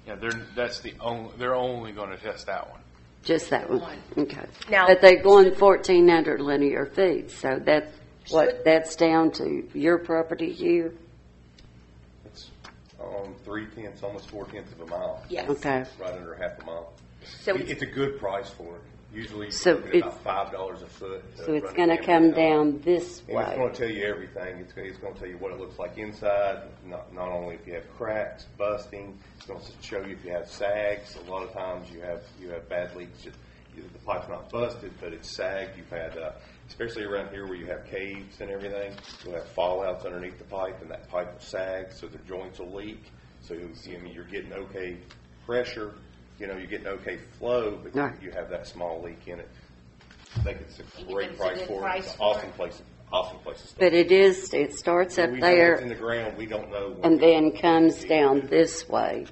Yeah, they're only going to test that one. just that one. Okay. Now- but they're going 1,400 linear feet, so that's what Should- that's down to your property here. It's on 3/10, almost 4/10 of a mile. Yes. Okay. Right under half a mile. So It's a good price for it. Usually, So it's about $5 a foot. So it's going to come down this And it's going way. to tell you everything. It's going to tell you what it looks like inside, not only if you have cracks, busting. It's going to show you if you have sags. A lot of times you have bad leaks. The pipe's not busted, but it's sagged. You've had, especially around here where you have caves and everything, you'll have fallouts underneath the pipe, and that pipe will sag, so the joints will leak. So you're getting okay pressure, you get an okay flow, but Right. you have that small leak in it. I think it's a And you great think it's a price good for it. price It's an for awesome it? place, awesome place to start. But it starts up We know it's in there the ground, we don't know. what and the- then comes down this way.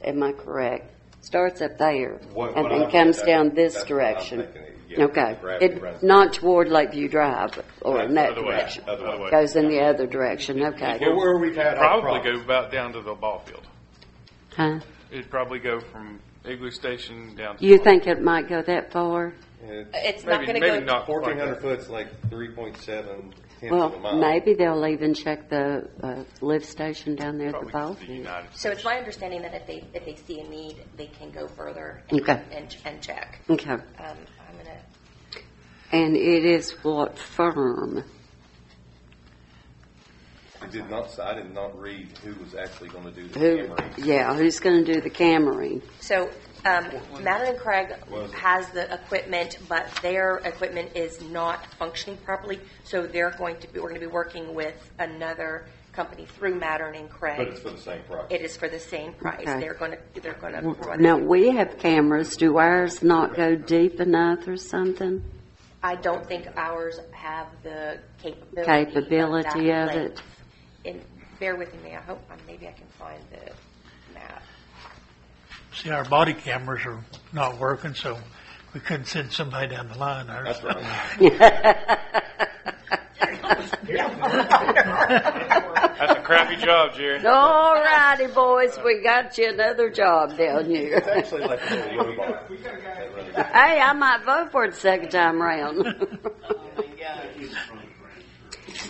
Am I correct? Starts up there What- and what then I'm- comes that- down this that's what I'm direction. thinking. Yeah, Okay. gravity runs- Not toward Lakeview Drive or in that Other way. direction. Other way. Goes in the other direction. Okay. Where we've had our Probably problems. go about down to the ball field. Huh? It'd probably go from Igloo Station down to. You think it might go that far? It's not Maybe, going to maybe go. not. 1,400 foot's like 3.7 tenths Well, of a mile. maybe they'll even check the lift station down there at the Probably ball go to the field. United So it's States. my understanding that if they see a need, they can go further Okay. and check. Okay. I'm going to. And it is what firm? I did not read who was actually going to do the Who? camera. Yeah, who's going to do the cammering? So, Madeline Craig Was it? has the equipment, but their equipment is not functioning properly. So we're going to be working with another company through Madeline and Craig. But it's for the same price. It is for the same price. Okay. They're going to provide. Now, we have cameras. Do ours not go deep enough or something? I don't think ours have the capability. Capability of that it. length. And bear with me. I hope maybe I can find the map. See, our body cameras are not working, so we couldn't send somebody down the line there. That's right. That's a crappy job, Jerry. All righty, boys. We got you another job down It's here. actually like a little low bar. Hey, I might vote for it the second time around.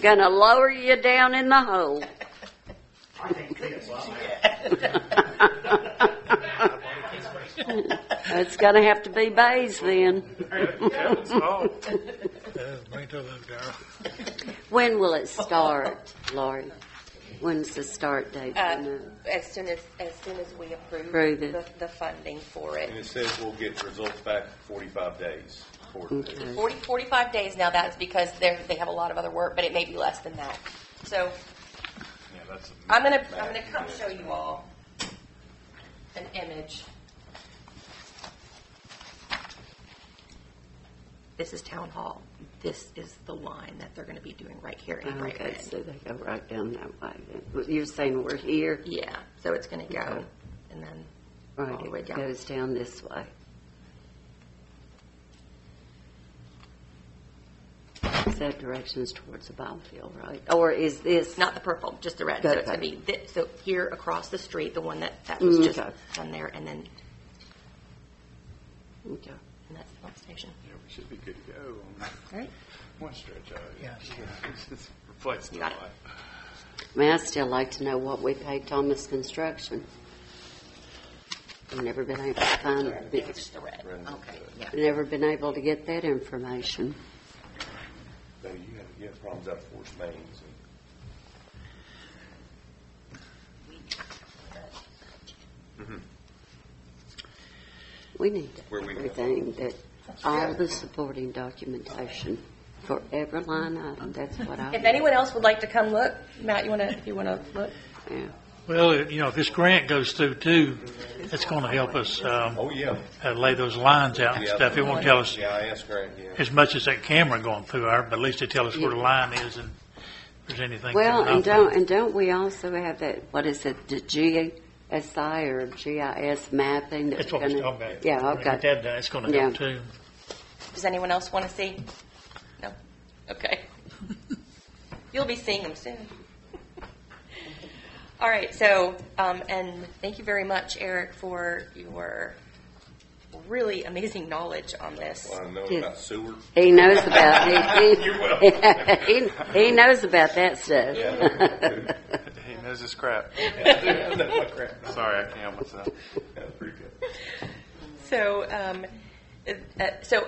Gonna lower you down in the hole. It's gonna have to be bays then. Bring to the girl. When will it start, Lori? When's the start date? As soon as we approve Approve it. the funding for And it. it says we'll get results back 45 days. Okay. 45 days now. That's because they have a lot of other work, but it may be less than that. So Yeah, that's I'm gonna come show you all an image. This is Town Hall. This is the line that they're going to be doing right here in Bright Okay, Red. so they go right down that way. You're saying we're here? Yeah, so it's going to go, Okay. and then Right, all the way it down. goes down this way. That direction is towards the ball field, right? Or is this? Not the purple, just the red. So it's Okay. going to be so here across the street, the one that was just Okay. done there, and then Okay. and that's the pump station. Yeah, we should be good to go on All right. one stretch of it. Yeah. It's replaced You got it. a lot. I mean, I'd still like to know what we paid Thomas Construction. I've never been able to find, It's just the red. Okay. Yeah. never been able to get that information. So you have problems out of force mains. We need Where we- everything that, all the supporting documentation for every line item. That's what I. If anyone else would like to come look, Matt, if you want to look. Yeah. Well, if this grant goes through too, it's going to help us Oh, yeah. lay those lines out and Yeah, stuff. It won't tell us Yeah, I asked Grant, yeah. as much as that camera going through our, but at least it tell us where the line is and if there's anything. Well, coming and up. don't we also have that? What is it? The GSI or GIS mapping? That's what we're talking about. Yeah. We're gonna Okay. get that done. It's going to Yeah. help too. Does anyone else want to see? No? Okay. You'll be seeing them soon. All right, so, and thank you very much, Eric, for your really amazing knowledge on this. Want to know Yeah. about sewer? He knows about he knows about that stuff. He knows his crap. Sorry, I can't help myself. That's pretty good. So,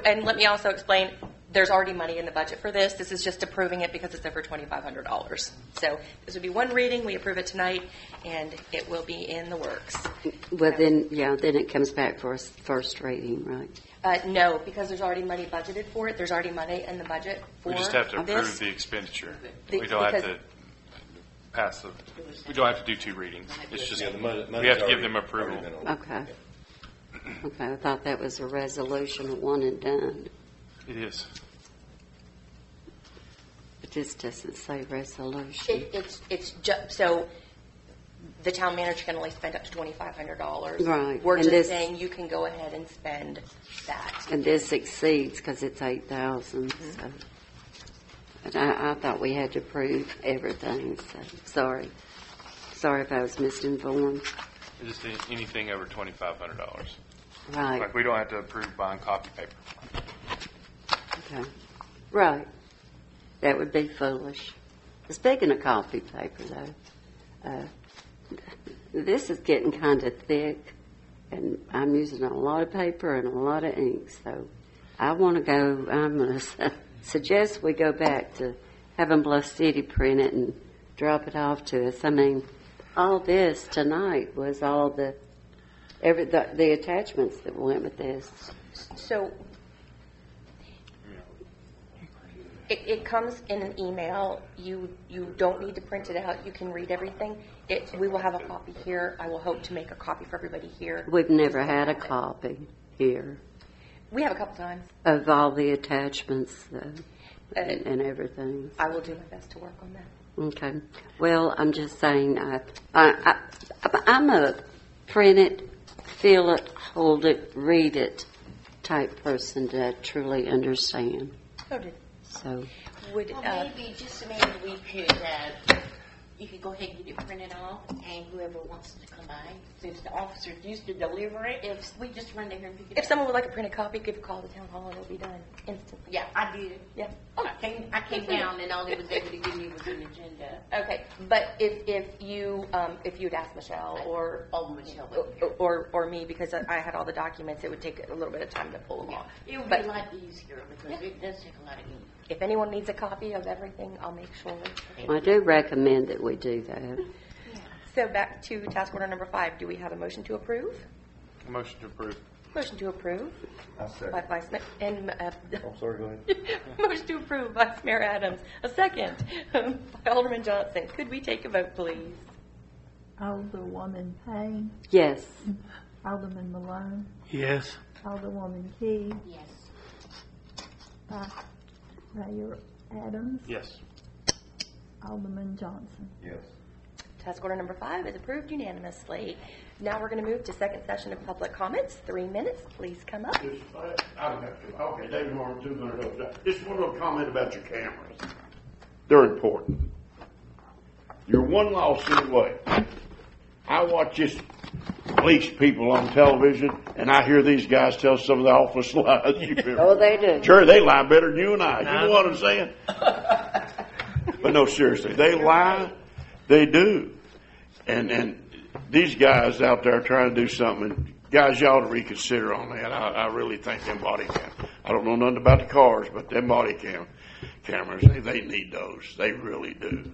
and let me also explain, there's already money in the budget for this. This is just approving it because it's over $2,500. So this would be one reading. We approve it tonight, and it will be in the works. Well, then it comes back for a first reading, right? No, because there's already money budgeted for it. There's already money in the budget for We just have to approve this. the expenditure. The- We don't have because- to pass the, we don't have to do two readings. It's just, Yeah, the money's we have to give already- them approval. already been on it. Okay. Okay, I thought that was a resolution of one and done, It is. but this doesn't say resolution. It's just, so the town manager can only spend up to $2,500. Right. We're And just this- saying you can go ahead and spend that. And this exceeds because it's 8,000. So, but I thought we had to prove everything. So sorry if I was misinformed. Just anything over $2,500. Right. Like we don't have to approve buying copy paper. Okay. Right. That would be foolish. Speaking of copy paper, though, this is getting kind of thick, and I'm using a lot of paper and a lot of ink. So I'm going to suggest we go back to having Bluff City print it and drop it off to us. I mean, all this tonight was all the attachments that went with this. So it comes in an email. You don't need to print it out. You can read everything. We will have a copy here. I will hope to make a copy for everybody here. We've never had a copy here We have a couple times. of all the attachments and everything. I will do my best to work on that. Okay. Well, I'm just saying, I'm a print it, feel it, hold it, read it type person to truly understand. Noted. So, Would, Well, maybe we could, you could go ahead and get it printed off, and whoever wants to come by, since the officers used to deliver it, if we just run down here and pick it up. if someone would like a printed copy, give a call to town hall and it'll be done instantly. Yeah, I did. Yeah. I came down, and all they was able to give me was an agenda. Okay, but if you'd ask Michelle or Michelle. or me, because I had all the documents, it would take a little bit of time to pull them off. It would But- be a lot easier, because it does take a lot of ink. If anyone needs a copy of everything, I'll make sure. I do recommend that we do that. So back to task order number 5. Do we have a motion to approve? Motion to approve. Motion to approve by Vice Mayor, and I'm sorry, go ahead. motion to approve Vice Mayor Adams. A second by Alderman Johnson. Could we take a vote, please? Alderwoman Payne, Yes. Alderman Malone, Yes. Alderwoman Key, Yes. Vice Mayor Adams, Yes. Alderman Johnson. Yes. Task order number 5 is approved unanimously. Now we're going to move to second session of public comments. 3 minutes. Please come up. I don't have to. Okay, David Martin, 200 Oak. Just one little comment about your cameras. They're important. You're one lawsuit away. I watch just police people on television, and I hear these guys tell some of the awfulest lies you've ever. Oh, they do. Sure, they lie better than you and I. You know what I'm saying? But no, seriously, they lie. They do. And these guys out there trying to do something, guys, you ought to reconsider on that. I really think them body cam. I don't know nothing about the cars, but them body cameras, they need those. They really do.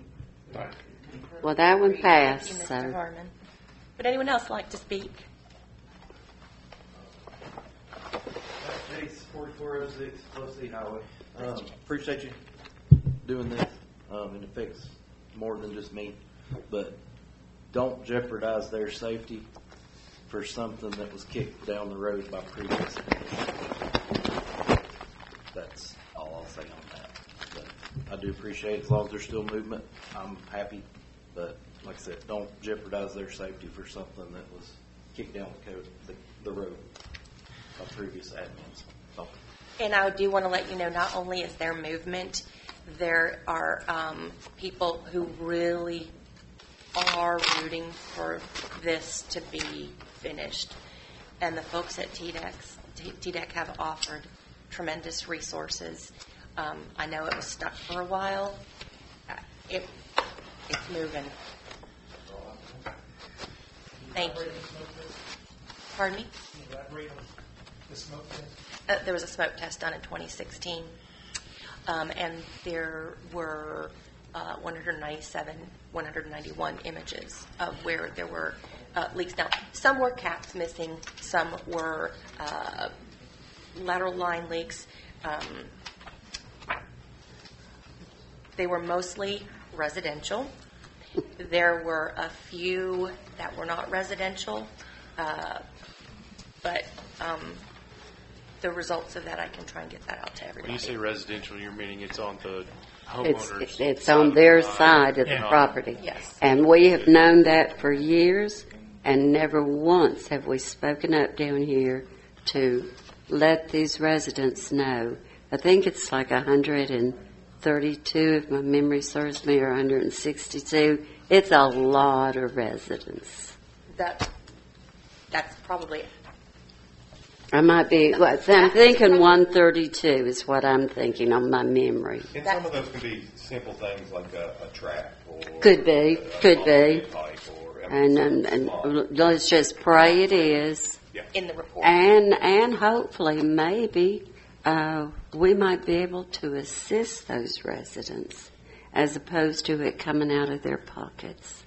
Well, that one passed, Thank you, so. Mr. Harmon. Would anyone else like to speak? Chase, 4406, Close City Highway. Appreciate you doing this. It affects more than just me, but don't jeopardize their safety for something that was kicked down the road by previous. That's all I'll say on that. But I do appreciate it. As long as there's still movement, I'm happy. But like I said, don't jeopardize their safety for something that was kicked down the road by previous admins. So, And I do want to let you know, not only is there movement, there are people who really are rooting for this to be finished. And the folks at TDEC have offered tremendous resources. I know it was stuck for a while. It's moving. Thank you. Pardon me? There was a smoke test done in 2016, and there were 191 images of where there were leaks. Now, some were caps missing, some were lateral line leaks. They were mostly residential. There were a few that were not residential. but the results of that, I can try and get that out to everybody. When you say residential, you're meaning it's on the It's, homeowner's it's on their side of the Yeah. property. Yes. And we have known that for years, and never once have we spoken up down here to let these residents know. I think it's like 132, if my memory serves me, or 162. It's a lot of residents. That's probably, I might be, well, I'm thinking 132 is what I'm thinking on my memory. And some of those can be simple things like a trap or. Could be, could be. Pipe or, And let's just pray it is. in the report. And hopefully, maybe, we might be able to assist those residents as opposed to it coming out of their pockets.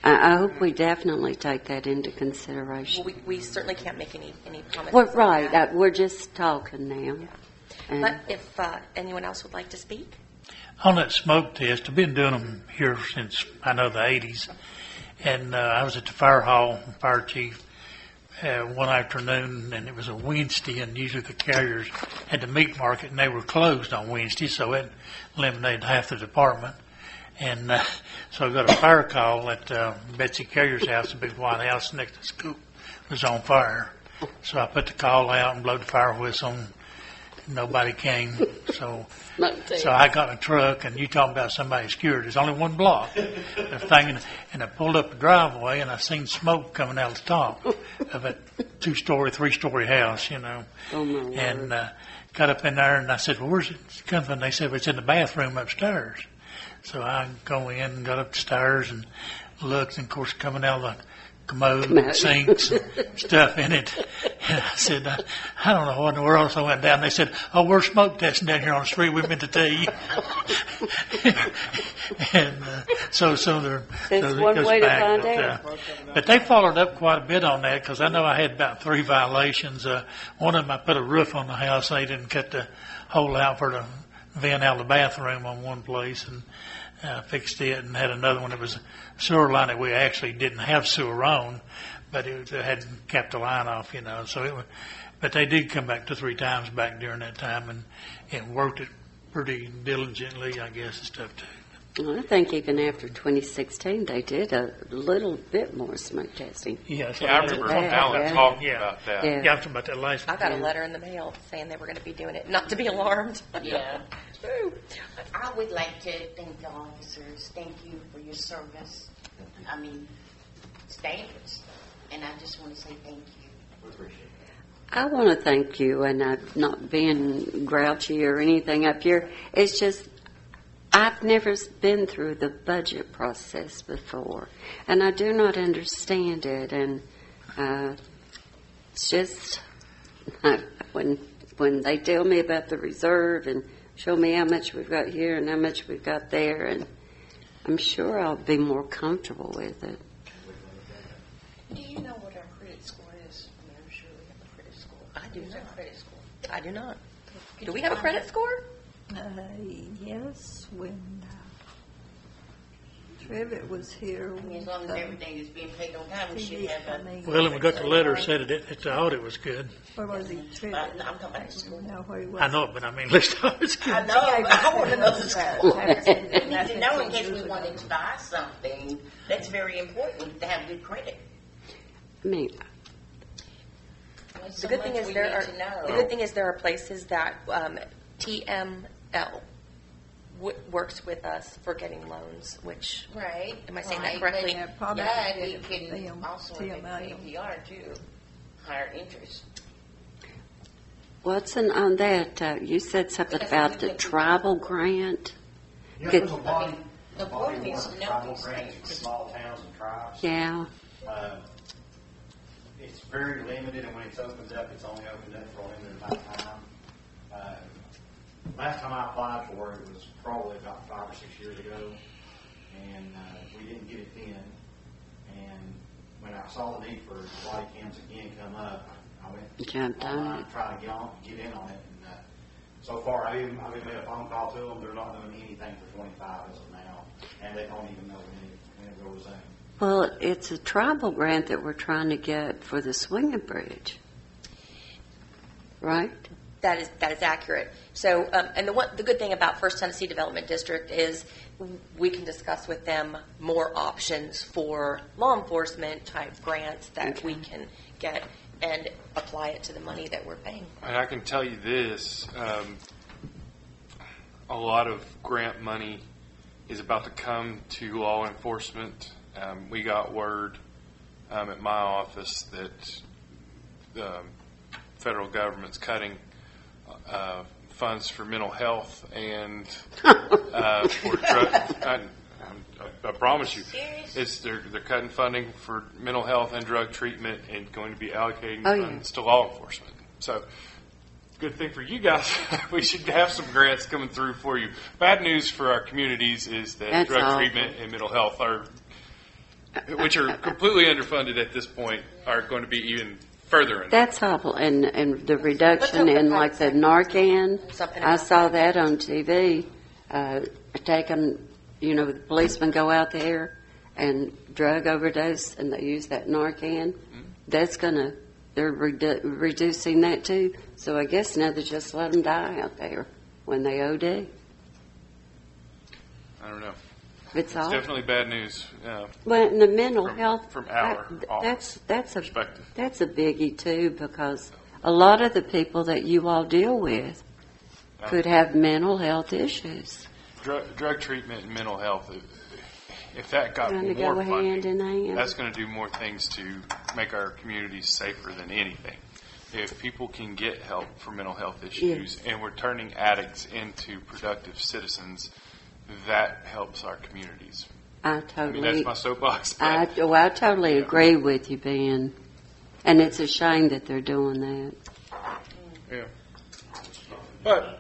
I hope we definitely take that into consideration. Well, we certainly can't make any comments. Well, on right, that. we're just talking now. And But if anyone else would like to speak? On that smoke test, I've been doing them here since, I know, the 80s. And I was at the fire hall, fire chief, one afternoon, and it was a Wednesday, and usually the carriers had the meat market, and they were closed on Wednesday, so it eliminated half the department. And so I got a fire call at Betsy Carrier's house, the big white house next to the school, was on fire. So I put the call out and blew the fire whistle, and nobody came. So I got in a truck, and you talking about somebody skewered. There's only one block. The thing, and I pulled up the driveway, and I seen smoke coming out the top of a 2-story, 3-story house, you know. Oh, my word. And got up in there, and I said, well, where's it coming from? They said, well, it's in the bathroom upstairs. So I go in and got up the stairs and looked, and of course, coming out of the commode and sinks and stuff in it. And I said, I don't know what in the world. So I went down. They said, oh, we're smoke testing down here on the street. We meant to tell you. And so they're. That's so it one goes way to back. find But, out. but they followed up quite a bit on that because I know I had about 3 violations. One of them, I put a roof on the house. They didn't cut the hole out for the vent out of the bathroom on one place, and fixed it, and had another one that was a sewer line that we actually didn't have sewer on, but it hadn't capped the line off, you know. So it was, but they did come back 2 or 3 times back during that time and worked it pretty diligently, I guess, and stuff too. Well, I think even after 2016, they did a little bit more smoke testing. Yeah, so Yeah, I remember Alan yeah. talking Yeah. about that. Yeah. Yeah, I'm talking about that last I one. got a letter in the mail saying they were going to be doing it. Not to be alarmed. Yeah. True. I would like to thank the officers. Thank you for your service. I mean, it's dangerous. And I just want to say thank you. We appreciate it. I want to thank you, and I'm not being grouchy or anything up here. It's just, I've never been through the budget process before, and I do not understand it. And it's just when they tell me about the reserve and show me how much we've got here and how much we've got there, and I'm sure I'll be more comfortable with it. Do you know what our credit score is? Mayor Shirley, have a credit score. I do What's not. our credit score? I do not. Could Do we you have a find credit out? score? Yes, when Trevitt was here. I mean, as long as everything is being paid on time, we should have a. Well, and we got the letter said it the audit was good. Where was he? Trevitt? I'm talking about the school. No, where he was. I know it, but I mean, at least it was good. I know, but I want to know the score. We need to know in case we Years wanted ago. to buy something. That's very important to have good credit. I mean, There's The so good thing much is we there need are to know. the good thing is there are places that TML works with us for getting loans, which Right. Am I saying that right, correctly? Yeah, probably. Yeah, we did can them, also TML. APR too, higher interest. what's on that? You said something about the tribal grant. Yeah, Good. there's a lot. The board needs to know Tribal these grants for things. small towns and tribes. Yeah. It's very limited, and when it's opened up, it's only opened up for a limited amount of time. Last time I applied for it was probably about 5 or 6 years ago, and we didn't get it then. And when I saw the need for body cams again come up, I went Jumped on online it. to try to get in on it. And so far, I've even made a phone call to them. They're not doing anything for 25 as of now, and they don't even know when it goes in. Well, it's a tribal grant that we're trying to get for the swinging bridge. right? That is accurate. So, and the good thing about First Tennessee Development District is we can discuss with them more options for law enforcement type grants that we can get and apply it to the money that we're paying. And I can tell you this, a lot of grant money is about to come to law enforcement. We got word at my office that the federal government's cutting funds for mental health and for drug. I promise you, they're cutting funding for mental health and drug treatment and going to be allocating funds to law enforcement. So, good thing for you guys. We should have some grants coming through for you. Bad news for our communities is that That's drug awful. treatment and mental health which are completely underfunded at this point, are going to be even further in. That's awful. And the reduction in like the Narcan, I saw that on TV, taking, the policemen go out there and drug overdose and they use that Narcan. That's they're reducing that too. So I guess now they just let them die out there when they OD. I don't know. It's awful. Definitely bad news. Well, and the mental health, from our office that's a perspective. That's a biggie too, because a lot of the people that you all deal with could have mental health issues. Drug treatment and mental health, if that got Trying to more go hand in funding, hand. that's going to do more things to make our communities safer than anything. If people can get help for mental health issues and we're turning addicts into productive citizens, that helps our communities. I totally. That's my soapbox. I totally agree with you, Ben. And it's a shame that they're doing that. Yeah. But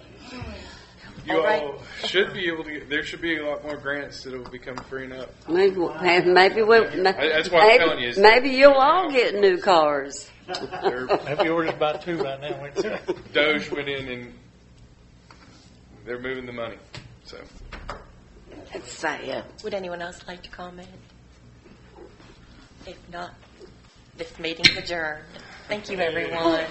you all should be able to there should be a lot more grants that will be coming freeing up. Maybe That's what I'm telling you. Maybe you'll all get new cars. Maybe yours about 2 right now. Ain't it? Doge went in and they're moving the money. So. That's sad. Would anyone else like to comment? If not, this meeting's adjourned. Thank you, everyone.